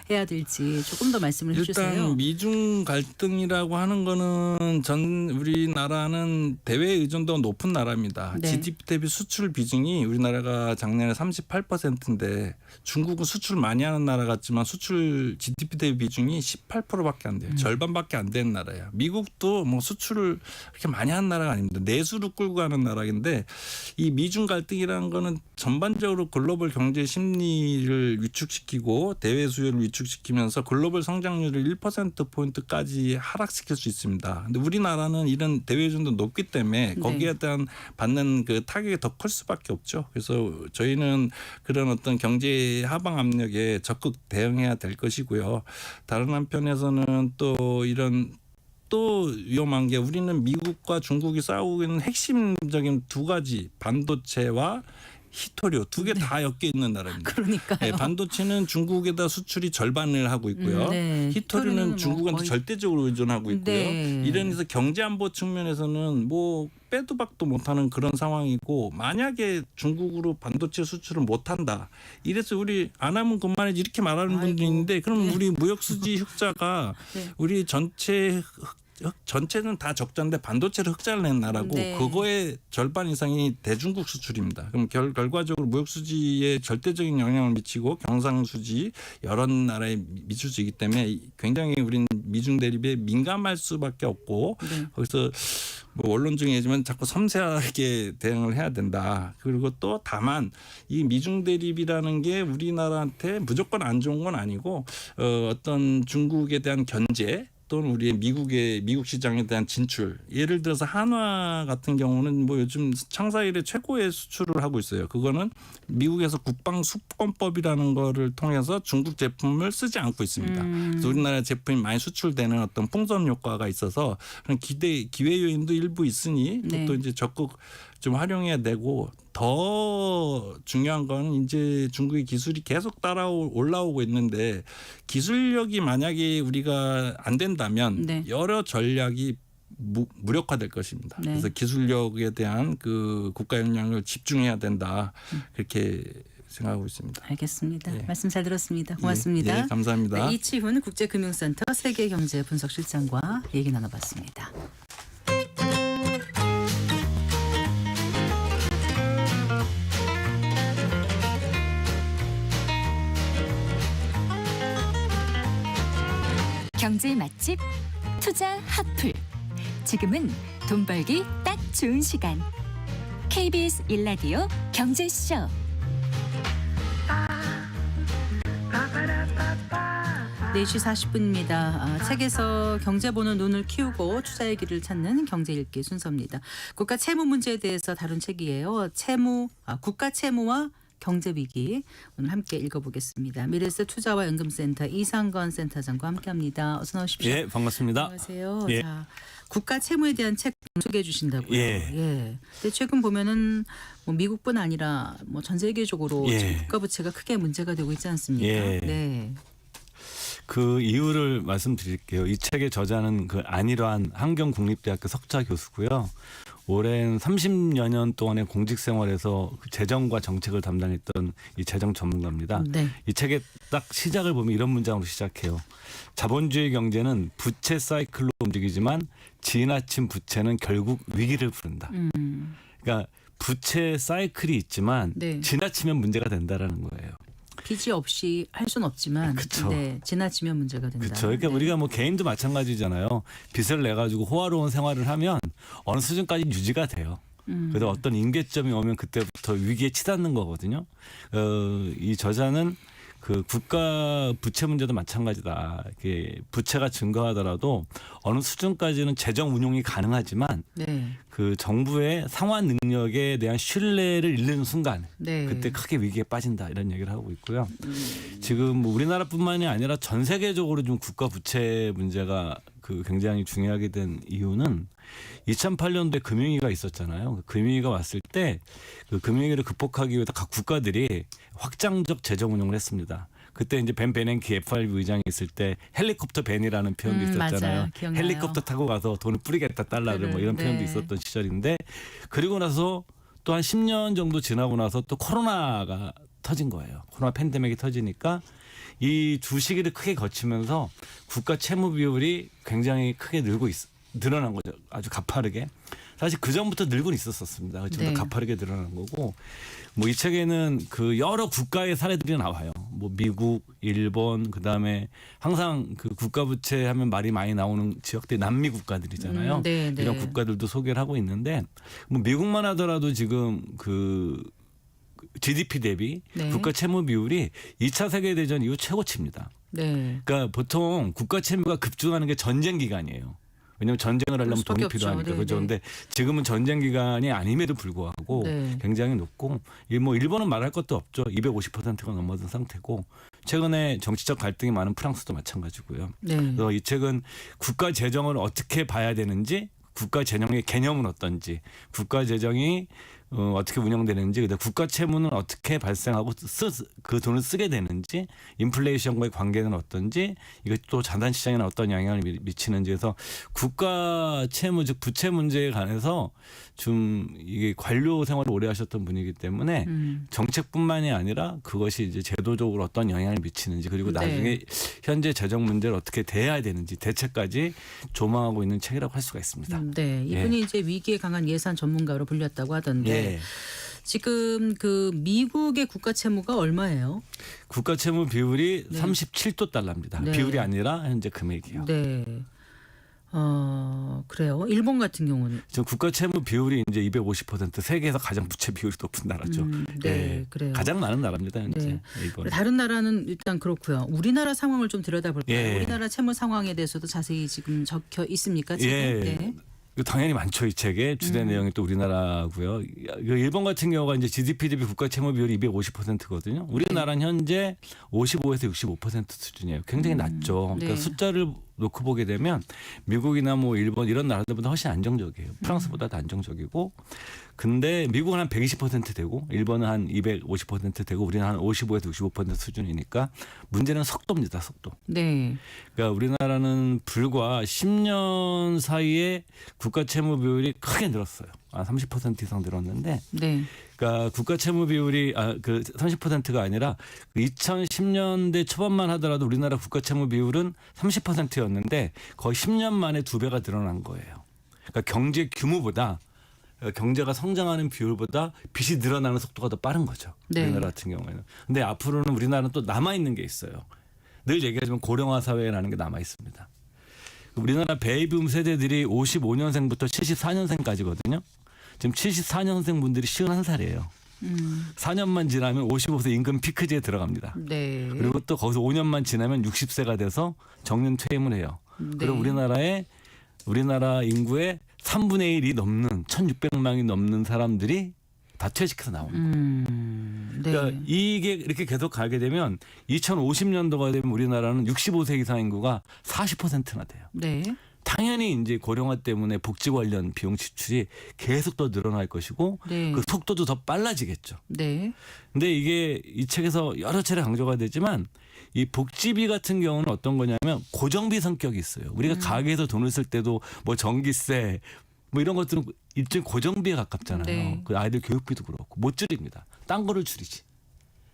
해야 될지 조금 더 말씀을 해주세요. 일단 미중 갈등이라고 하는 거는 우리나라는 대외 의존도가 높은 나라입니다. 네. GDP 대비 수출 비중이 우리나라가 작년에 38%인데 중국은 수출 많이 하는 나라 같지만 수출 GDP 대비 비중이 18%밖에 안 돼요. 절반밖에 안 되는 나라예요. 미국도 뭐 수출을 그렇게 많이 하는 나라가 아닙니다. 내수를 끌고 가는 나라인데 이 미중 갈등이라는 거는 전반적으로 글로벌 경제 심리를 위축시키고 대외 수요를 위축시키면서 글로벌 성장률을 1%포인트까지 하락시킬 수 있습니다. 근데 우리나라는 이런 대외 의존도 높기 때문에 거기에 대한 받는 그 타격이 더 클 수밖에 없죠. 그래서 저희는 그런 어떤 경제 하방 압력에 적극 대응해야 될 것이고요. 다른 한편에서는 또 이런 또 위험한 게 우리는 미국과 중국이 싸우고 있는 핵심적인 두 가지 반도체와 히토류 두 개 다 엮여 있는 나라입니다. 그러니까요. 네, 반도체는 중국에다 수출이 절반을 하고 있고요. 네. 히토류는 히토류는 중국한테 거의- 절대적으로 의존하고 있고요. 네. 이래서 경제 안보 측면에서는 뭐 빼도 박도 못하는 그런 상황이고 만약에 중국으로 반도체 수출을 못한다. 이래서 우리 안 하면 그만이지 이렇게 말하는 아이고. 분도 있는데 그럼 우리 무역수지 흑자가 네. 우리 전체는 다 적자인데 반도체를 흑자를 낸 나라고 네. 그거의 절반 이상이 대중국 수출입니다. 그럼 결과적으로 무역 수지에 절대적인 영향을 미치고 경상수지 여러 나라에 미칠 수 있기 때문에 굉장히 우리는 미중 대립에 민감할 수밖에 없고 네. 거기서 뭐 원론 중에 얘기지만 자꾸 섬세하게 대응을 해야 된다. 그리고 또 다만 이 미중 대립이라는 게 우리나라한테 무조건 안 좋은 건 아니고 어떤 중국에 대한 견제 또는 우리의 미국 시장에 대한 진출. 예를 들어서 한화 같은 경우는 뭐 요즘 창사 이래 최고의 수출을 하고 있어요. 그거는 미국에서 국방 수권법이라는 거를 통해서 중국 제품을 쓰지 않고 있습니다. 그래서 우리나라 제품이 많이 수출되는 어떤 풍선 효과가 있어서 그런 기회 요인도 일부 있으니 네. 또 이제 적극 좀 활용해야 되고 더 중요한 건 이제 중국의 기술이 계속 올라오고 있는데 기술력이 만약에 우리가 안 된다면 네. 여러 전략이 무력화될 것입니다. 네. 그래서 기술력에 대한 그 국가 역량을 집중해야 된다. 그렇게 생각하고 있습니다. 알겠습니다. 예. 말씀 잘 들었습니다. 고맙습니다. 예, 감사합니다. 네, 이치훈 국제금융센터 세계경제분석실장과 얘기 나눠봤습니다. 경제 맛집 투자 핫플. 지금은 돈 벌기 딱 좋은 시간. KBS 1라디오 경제쇼. 네, 4시 40분입니다. 책에서 경제 보는 눈을 키우고 투자의 길을 찾는 경제 읽기 순서입니다. 국가 채무 문제에 대해서 다룬 책이에요. 국가 채무와 경제 위기 오늘 함께 읽어보겠습니다. 미래세 투자와 연금센터 이상건 센터장과 함께합니다. 어서 나오십시오. 예, 반갑습니다. 안녕하세요. 예. 자, 국가 채무에 대한 책 소개해 주신다고요. 예. 근데 최근 보면은 뭐 미국뿐 아니라 뭐 전 세계적으로 예. 지금 국가 부채가 크게 문제가 되고 있지 않습니까? 예. 네. 그 이유를 말씀드릴게요. 이 책의 저자는 그 안일환 한경국립대학교 석좌 교수고요. 오랜 30여 년 동안의 공직 생활에서 그 재정과 정책을 담당했던 이 재정 전문가입니다. 네. 이 책의 딱 시작을 보면 이런 문장으로 시작해요. 자본주의 경제는 부채 사이클로 움직이지만 지나친 부채는 결국 위기를 부른다. 그러니까 부채 사이클이 있지만 네. 지나치면 문제가 된다라는 거예요. 빚이 없이 할 수는 없지만 그쵸. 네, 지나치면 문제가 된다. 그렇죠. 그러니까 네. 우리가 뭐 개인도 마찬가지잖아요. 빚을 내 가지고 호화로운 생활을 하면 어느 수준까지 유지가 돼요. 그래서 어떤 임계점이 오면 그때부터 위기에 치닫는 거거든요. 이 저자는 그 국가 부채 문제도 마찬가지다. 이게 부채가 증가하더라도 어느 수준까지는 재정 운용이 가능하지만 네. 그 정부의 상환 능력에 대한 신뢰를 잃는 순간 네. 그때 크게 위기에 빠진다 이런 얘기를 하고 있고요. 지금 뭐 우리나라뿐만이 아니라 전 세계적으로 좀 국가 부채 문제가 그 굉장히 중요하게 된 이유는 2008년도에 금융위기가 있었잖아요. 그 금융위기가 왔을 때 그 금융위기를 극복하기 위해서 각 국가들이 확장적 재정 운용을 했습니다. 그때 이제 벤 베냉키 FRB 의장이 있을 때 헬리콥터 벤이라는 표현도 있었잖아요. 맞아요. 기억나요. 헬리콥터 타고 가서 돈을 뿌리겠다 달러를 뭐 이런 네. 표현도 있었던 시절인데 그리고 나서 또 한 10년 정도 지나고 나서 또 코로나가 터진 거예요. 코로나 팬데믹이 터지니까 이 두 시기를 크게 거치면서 국가 채무 비율이 굉장히 크게 늘어난 거죠. 아주 가파르게. 사실 그 전부터 늘고는 있었습니다. 지금 네. 더 가파르게 늘어난 거고. 뭐 이 책에는 그 여러 국가의 사례들이 나와요. 뭐 미국, 일본, 그다음에 항상 그 국가 부채 하면 말이 많이 나오는 지역들이 남미 국가들이잖아요. 네, 네. 이런 국가들도 소개를 하고 있는데 뭐 미국만 하더라도 지금 그 GDP 대비 네. 국가 채무 비율이 2차 세계 대전 이후 최고치입니다. 네. 그러니까 보통 국가 채무가 급증하는 게 전쟁 기간이에요. 왜냐하면 전쟁을 하려면 수밖에 돈이 없죠. 필요하니까 네, 그죠. 네. 근데 지금은 전쟁 기간이 아님에도 불구하고 네. 굉장히 높고 뭐 일본은 말할 것도 없죠. 250%가 넘어선 상태고 최근에 정치적 갈등이 많은 프랑스도 마찬가지고요. 네. 그래서 이 책은 국가 재정을 어떻게 봐야 되는지, 국가 재정의 개념은 어떤지, 국가 재정이 어떻게 운영되는지, 그다음 국가 채무는 어떻게 발생하고 그 돈을 쓰게 되는지, 인플레이션과의 관계는 어떤지, 이것 또 자산 시장에는 어떤 영향을 미치는지 해서 국가 채무 즉 부채 문제에 관해서 좀 이게 관료 생활을 오래 하셨던 분이기 때문에 정책뿐만이 아니라 그것이 이제 제도적으로 어떤 영향을 미치는지, 그리고 네. 나중에 현재 재정 문제를 어떻게 대해야 되는지 대책까지 조망하고 있는 책이라고 할 수가 있습니다. 네, 이분이 이제 위기에 강한 예산 전문가로 불렸다고 하던데 예. 지금 그 미국의 국가 채무가 얼마예요? 국가 채무 비율이 네. 37달러입니다. 네. 비율이 아니라 현재 금액이요. 네. 그래요. 일본 같은 경우는 지금 국가 채무 비율이 이제 250% 세계에서 가장 부채 비율이 높은 나라죠. 네, 예. 그래요. 가장 많은 나라입니다. 현재. 네. 일본. 다른 나라는 일단 그렇고요. 우리나라 상황을 좀 들여다볼까요? 예. 우리나라 채무 상황에 대해서도 자세히 지금 적혀 있습니까? 책에? 예. 네. 이거 당연히 많죠. 이 책에 주된 내용이 또 우리나라고요. 일본 같은 경우가 이제 GDP 대비 국가 채무 비율이 250%거든요. 우리나라는 현재 55에서 65% 수준이에요. 굉장히 낮죠. 그러니까 네. 숫자를 놓고 보게 되면 미국이나 뭐 일본 이런 나라들보다 훨씬 안정적이에요. 프랑스보다도 안정적이고. 근데 미국은 한 120% 되고 일본은 한 250% 되고 우리는 한 55에서 65% 수준이니까 문제는 속도입니다. 속도. 네. 그러니까 우리나라는 불과 10년 사이에 국가 채무 비율이 크게 늘었어요. 30% 이상 늘었는데, 네. 그러니까 국가 채무 비율이 그 30%가 아니라 2010년대 초반만 하더라도 우리나라 국가 채무 비율은 30%였는데 거의 10년 만에 2배가 늘어난 거예요. 그러니까 경제 규모보다 경제가 성장하는 비율보다 빚이 늘어나는 속도가 더 빠른 거죠. 네. 우리나라 같은 경우에는. 근데 앞으로는 우리나라는 또 남아 있는 게 있어요. 늘 얘기하지만 고령화 사회라는 게 남아 있습니다. 우리나라 베이비붐 세대들이 55년생부터 74년생까지거든요. 지금 74년생 분들이 51살이에요. 4년만 지나면 55세 임금 피크제에 들어갑니다. 네. 그리고 또 거기서 5년만 지나면 60세가 돼서 정년 퇴임을 해요. 네. 그럼 우리나라 인구의 3분의 1이 넘는 1,600만이 넘는 사람들이 다 퇴직해서 나오는 거예요. 네. 그러니까 이게 이렇게 계속 가게 되면 2050년도가 되면 우리나라는 65세 이상 인구가 40%나 돼요. 네. 당연히 이제 고령화 때문에 복지 관련 비용 지출이 계속 더 늘어날 것이고 네. 그 속도도 더 빨라지겠죠. 네. 근데 이게 이 책에서 여러 차례 강조가 되지만 이 복지비 같은 경우는 어떤 거냐면 고정비 성격이 있어요. 우리가 가게에서 돈을 쓸 때도 뭐 전기세 뭐 이런 것들은 일종의 고정비에 가깝잖아요. 네. 그 아이들 교육비도 그렇고 못 줄입니다. 딴 거를 줄이지.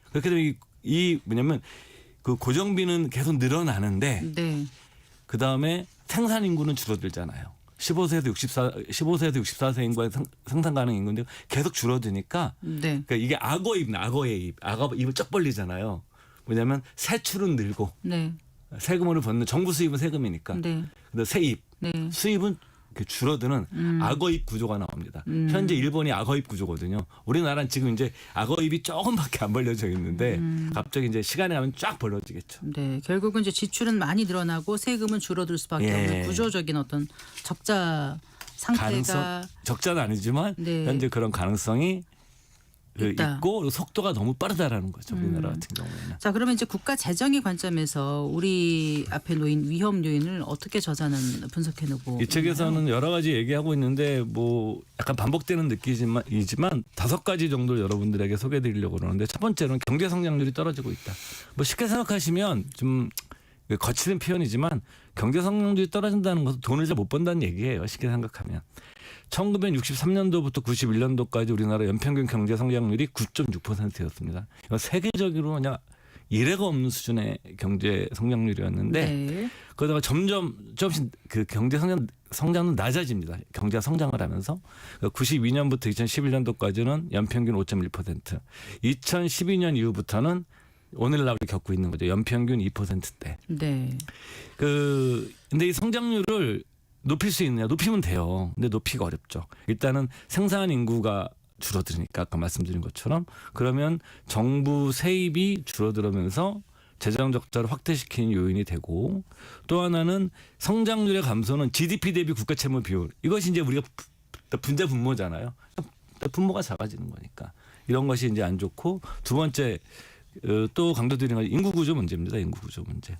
그렇게 되면 이 뭐냐면 그 고정비는 계속 늘어나는데 네. 그 다음에 생산 인구는 줄어들잖아요. 15세에서 64세 인구의 생산 가능 인구인데 계속 줄어드니까 네. 그러니까 이게 악어의 입. 악어 입을 쩍 벌리잖아요. 뭐냐면 세출은 늘고 네. 세금을 받는 정부 수입은 세금이니까. 네. 근데 세입, 네. 수입은 이렇게 줄어드는 악어입 구조가 나옵니다. 현재 일본이 악어입 구조거든요. 우리나라는 지금 이제 악어입이 조금밖에 안 벌려져 있는데 갑자기 이제 시간이 가면 쫙 벌려지겠죠. 네, 결국은 이제 지출은 많이 늘어나고 세금은 줄어들 수밖에 예. 없는 구조적인 어떤 적자 상태가 적자는 아니지만 네. 현재 그런 가능성이 있다. 있고 속도가 너무 빠르다라는 거죠. 우리나라 같은 경우에는. 자, 그러면 이제 국가 재정의 관점에서 우리 앞에 놓인 위험 요인을 어떻게 저자는 분석해내고 이 책에서는 여러 가지 얘기하고 있는데 뭐 약간 반복되는 느낌이지만 5가지 정도를 여러분들에게 소개해드리려고 그러는데 첫 번째로는 경제 성장률이 떨어지고 있다. 뭐 쉽게 생각하시면 좀 거치는 표현이지만 경제 성장률이 떨어진다는 것은 돈을 잘 못 번다는 얘기예요. 쉽게 생각하면. 1963년도부터 91년도까지 우리나라 연평균 경제 성장률이 9.6%였습니다. 이건 세계적으로 그냥 이례가 없는 수준의 경제 성장률이었는데 네. 그러다가 조금씩 그 경제 성장은 낮아집니다. 경제가 성장을 하면서 92년부터 2011년도까지는 연평균 5.1%, 2012년 이후부터는 오늘날 우리 겪고 있는 거죠. 연평균 2%대. 네. 근데 이 성장률을 높일 수 있느냐? 높이면 돼요. 근데 높이가 어렵죠. 일단은 생산 인구가 줄어드니까 아까 말씀드린 것처럼 그러면 정부 세입이 줄어들면서 재정 적자를 확대시키는 요인이 되고 또 하나는 성장률의 감소는 GDP 대비 국가 채무 비율 이것이 이제 우리가 분자 분모잖아요. 분모가 작아지는 거니까 이런 것이 이제 안 좋고 두 번째 또 강조드리는 건 인구 구조 문제입니다. 인구 구조 문제.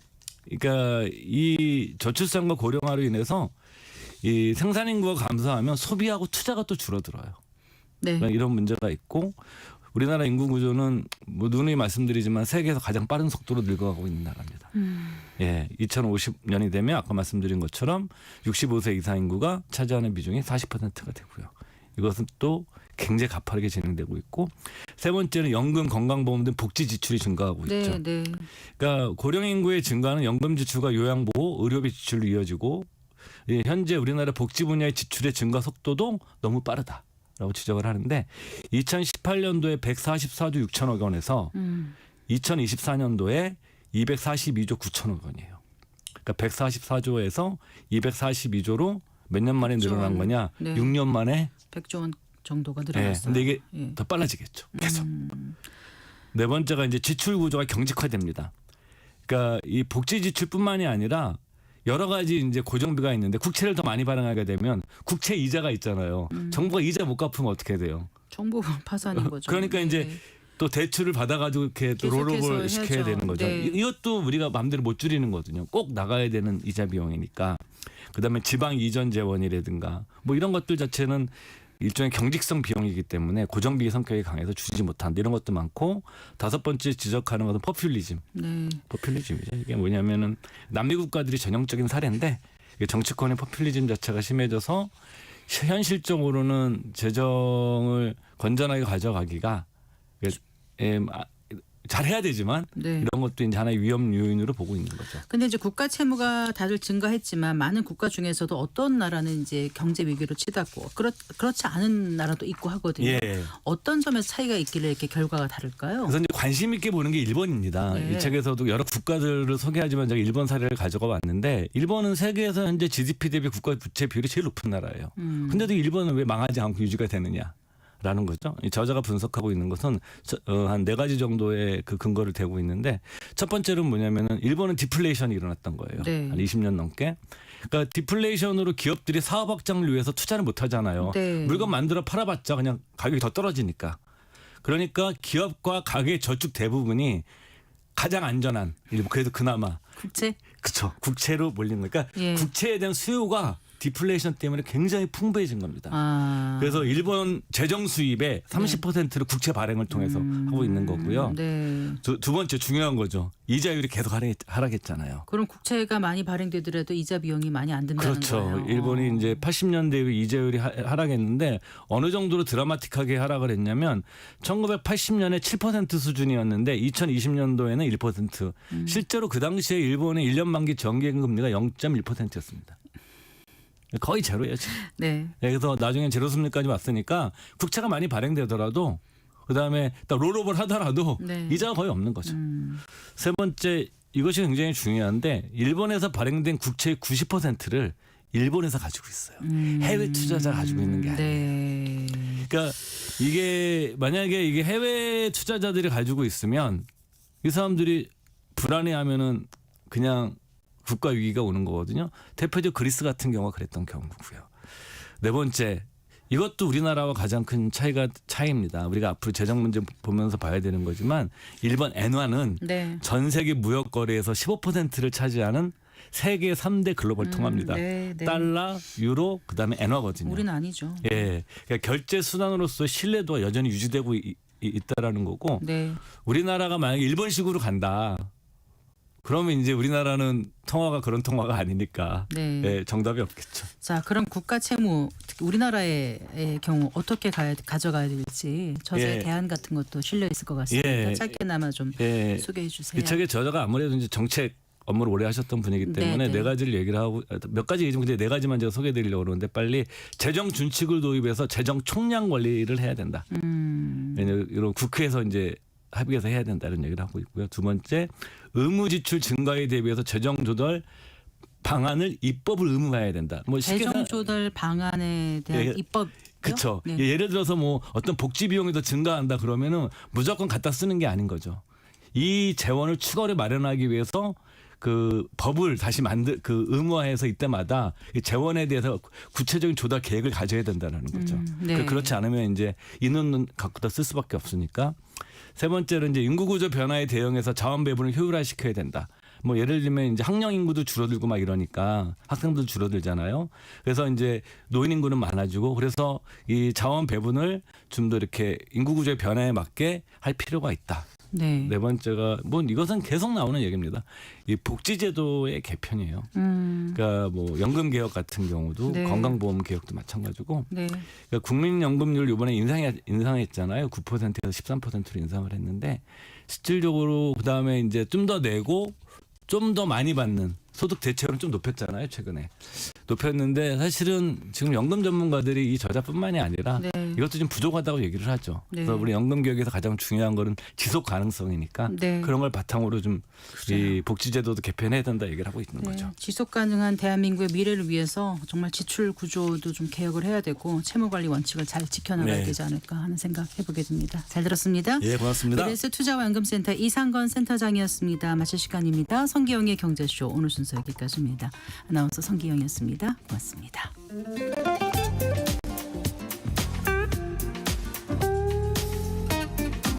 그러니까 이 저출산과 고령화로 인해서 이 생산 인구가 감소하면 소비하고 투자가 또 줄어들어요. 네. 이런 문제가 있고 우리나라 인구 구조는 뭐 누누이 말씀드리지만 세계에서 가장 빠른 속도로 늙어가고 있는 나라입니다. 예, 2050년이 되면 아까 말씀드린 것처럼 65세 이상 인구가 차지하는 비중이 40%가 되고요. 이것은 또 굉장히 가파르게 진행되고 있고 세 번째는 연금, 건강보험 등 복지 지출이 증가하고 있죠. 네. 그러니까 고령 인구의 증가는 연금 지출과 요양보호, 의료비 지출로 이어지고 현재 우리나라 복지 분야의 지출의 증가 속도도 너무 빠르다라고 지적을 하는데 2018년도에 144조 6천억 원에서 2024년도에 242조 9천억 원이에요. 그러니까 144조에서 242조로 몇 년 만에 늘어난 거냐? 네. 6년 만에 100조 원 정도가 네, 늘어났어요. 근데 이게 예. 더 빨라지겠죠. 계속. 네 번째가 이제 지출 구조가 경직화됩니다. 그러니까 이 복지 지출뿐만이 아니라 여러 가지 이제 고정비가 있는데 국채를 더 많이 발행하게 되면 국채 이자가 있잖아요. 정부가 이자 못 갚으면 어떻게 돼요? 정부 파산인 거죠. 그러니까 이제 네. 또 대출을 받아가지고 이렇게 또 계속해서 롤오버 시켜야 해야죠. 되는 거죠. 네. 이것도 우리가 마음대로 못 줄이는 거거든요. 꼭 나가야 되는 이자 비용이니까. 그다음에 지방 이전 재원이라든가 뭐 이런 것들 자체는 일종의 경직성 비용이기 때문에 고정비 성격이 강해서 줄이지 못한다 이런 것도 많고 다섯 번째 지적하는 것은 포퓰리즘. 네. 포퓰리즘이죠. 이게 뭐냐면은 남미 국가들이 전형적인 사례인데 이게 정치권의 포퓰리즘 자체가 심해져서 현실적으로는 재정을 건전하게 가져가기가 잘해야 되지만 네. 이런 것도 이제 하나의 위험 요인으로 보고 있는 거죠. 근데 이제 국가 채무가 다들 증가했지만 많은 국가 중에서도 어떤 나라는 이제 경제 위기로 치닫고 그렇지 않은 나라도 있고 하거든요. 예. 어떤 점에서 차이가 있길래 이렇게 결과가 다를까요? 그래서 이제 관심 있게 보는 게 일본입니다. 네. 이 책에서도 여러 국가들을 소개하지만 제가 일본 사례를 가져가 왔는데 일본은 세계에서 현재 GDP 대비 국가 부채 비율이 제일 높은 나라예요. 근데도 일본은 왜 망하지 않고 유지가 되느냐? 라는 거죠. 이 저자가 분석하고 있는 것은 한 4가지 정도의 그 근거를 대고 있는데 첫 번째는 뭐냐면은 일본은 디플레이션이 일어났던 거예요. 네. 한 20년 넘게. 그러니까 디플레이션으로 기업들이 사업 확장을 위해서 투자를 못 하잖아요. 네. 물건 만들어 팔아봤자 그냥 가격이 더 떨어지니까. 그러니까 기업과 가게의 저축 대부분이 가장 안전한 그래도 그나마 국채? 그렇죠. 국채로 몰린 거니까 예. 국채에 대한 수요가 디플레이션 때문에 굉장히 풍부해진 겁니다. 아. 그래서 일본 재정 수입의 30%를 국채 발행을 통해서 하고 있는 거고요. 네. 두 번째 중요한 거죠. 이자율이 계속 하락했잖아요. 그럼 국채가 많이 발행되더라도 이자 비용이 많이 안 든다는 그렇죠. 거예요. 일본이 이제 80년대 이후 이자율이 하락했는데 어느 정도로 드라마틱하게 하락을 했냐면 1980년에 7% 수준이었는데 2020년도에는 1%. 실제로 그 당시에 일본의 1년 만기 정기예금 금리가 0.1%였습니다. 거의 제로예요 지금. 네. 그래서 나중에 제로 금리까지 왔으니까 국채가 많이 발행되더라도 그다음에 딱 롤오버를 하더라도 네. 이자가 거의 없는 거죠. 세 번째 이것이 굉장히 중요한데 일본에서 발행된 국채의 90%를 일본에서 가지고 있어요. 해외 투자자가 가지고 있는 게 아니에요. 네. 그러니까 이게 만약에 이게 해외 투자자들이 가지고 있으면 이 사람들이 불안해하면은 그냥 국가 위기가 오는 거거든요. 대표적 그리스 같은 경우가 그랬던 경우고요. 네 번째, 이것도 우리나라와 가장 큰 차이입니다. 우리가 앞으로 재정 문제 보면서 봐야 되는 거지만 일본 엔화는 네. 전 세계 무역 거래에서 15%를 차지하는 세계 3대 글로벌 통화입니다. 네, 네. 달러, 유로, 그다음에 엔화거든요. 우리는 아니죠. 예, 그러니까 결제 수단으로서 신뢰도가 여전히 유지되고 있다라는 거고 네. 우리나라가 만약에 일본식으로 간다. 그러면 이제 우리나라는 통화가 그런 통화가 아니니까 네. 예, 정답이 없겠죠. 자, 그럼 국가 채무 특히 우리나라의 경우 어떻게 가져가야 될지 저자의 예. 대안 같은 것도 실려 있을 것 같습니다. 예. 짧게나마 좀 예, 소개해 주세요. 이 책의 저자가 아무래도 이제 정책 업무를 오래 하셨던 분이기 때문에 네, 네. 네 가지를 얘기를 하고 몇 가지 얘기지만 근데 네 가지만 제가 소개해드리려고 그러는데 빨리 재정 준칙을 도입해서 재정 총량 관리를 해야 된다. 왜냐하면 이런 국회에서 이제 합의해서 해야 된다는 얘기를 하고 있고요. 두 번째 의무 지출 증가에 대비해서 재정 조달 방안을 입법을 의무화해야 된다. 뭐 재정 조달 방안에 대한 예, 입법 그렇죠. 네. 예를 들어서 뭐 어떤 복지 비용이 더 증가한다 그러면은 무조건 갖다 쓰는 게 아닌 거죠. 이 재원을 추가로 마련하기 위해서 그 법을 다시 의무화해서 이때마다 이 재원에 대해서 구체적인 조달 계획을 가져야 된다는 거죠. 네. 그렇지 않으면 이제 있는 돈 갖고 다 쓸 수밖에 없으니까. 세 번째로 이제 인구 구조 변화에 대응해서 자원 배분을 효율화시켜야 된다. 뭐 예를 들면 이제 학령 인구도 줄어들고 막 이러니까 학생들 줄어들잖아요. 그래서 이제 노인 인구는 많아지고 그래서 이 자원 배분을 좀 더 이렇게 인구 구조의 변화에 맞게 할 필요가 있다. 네. 네 번째가 뭐 이것은 계속 나오는 얘기입니다. 이 복지제도의 개편이에요. 그러니까 뭐 연금 개혁 같은 경우도 네. 건강보험 개혁도 마찬가지고 네. 그러니까 국민연금률 이번에 인상했잖아요. 9%에서 13%로 인상을 했는데 실질적으로 그다음에 이제 좀 더 내고 좀 더 많이 받는 소득 대체율은 좀 높였잖아요. 최근에 높였는데 사실은 지금 연금 전문가들이 이 저자뿐만이 아니라 네. 이것도 좀 부족하다고 얘기를 하죠. 네. 그래서 우리 연금 개혁에서 가장 중요한 거는 지속 가능성이니까 네. 그런 걸 바탕으로 좀 이 복지제도도 개편해야 된다 얘기를 하고 있는 네, 거죠. 지속 가능한 대한민국의 미래를 위해서 정말 지출 구조도 좀 개혁을 해야 되고 채무 관리 원칙을 잘 지켜나가야 네. 되지 않을까 하는 생각 해보게 됩니다. 잘 들었습니다. 예, 고맙습니다. BS 투자와 연금센터 이상건 센터장이었습니다. 마칠 시간입니다. 성기영의 경제쇼 오늘 순서 여기까지입니다. 아나운서 성기영이었습니다. 고맙습니다.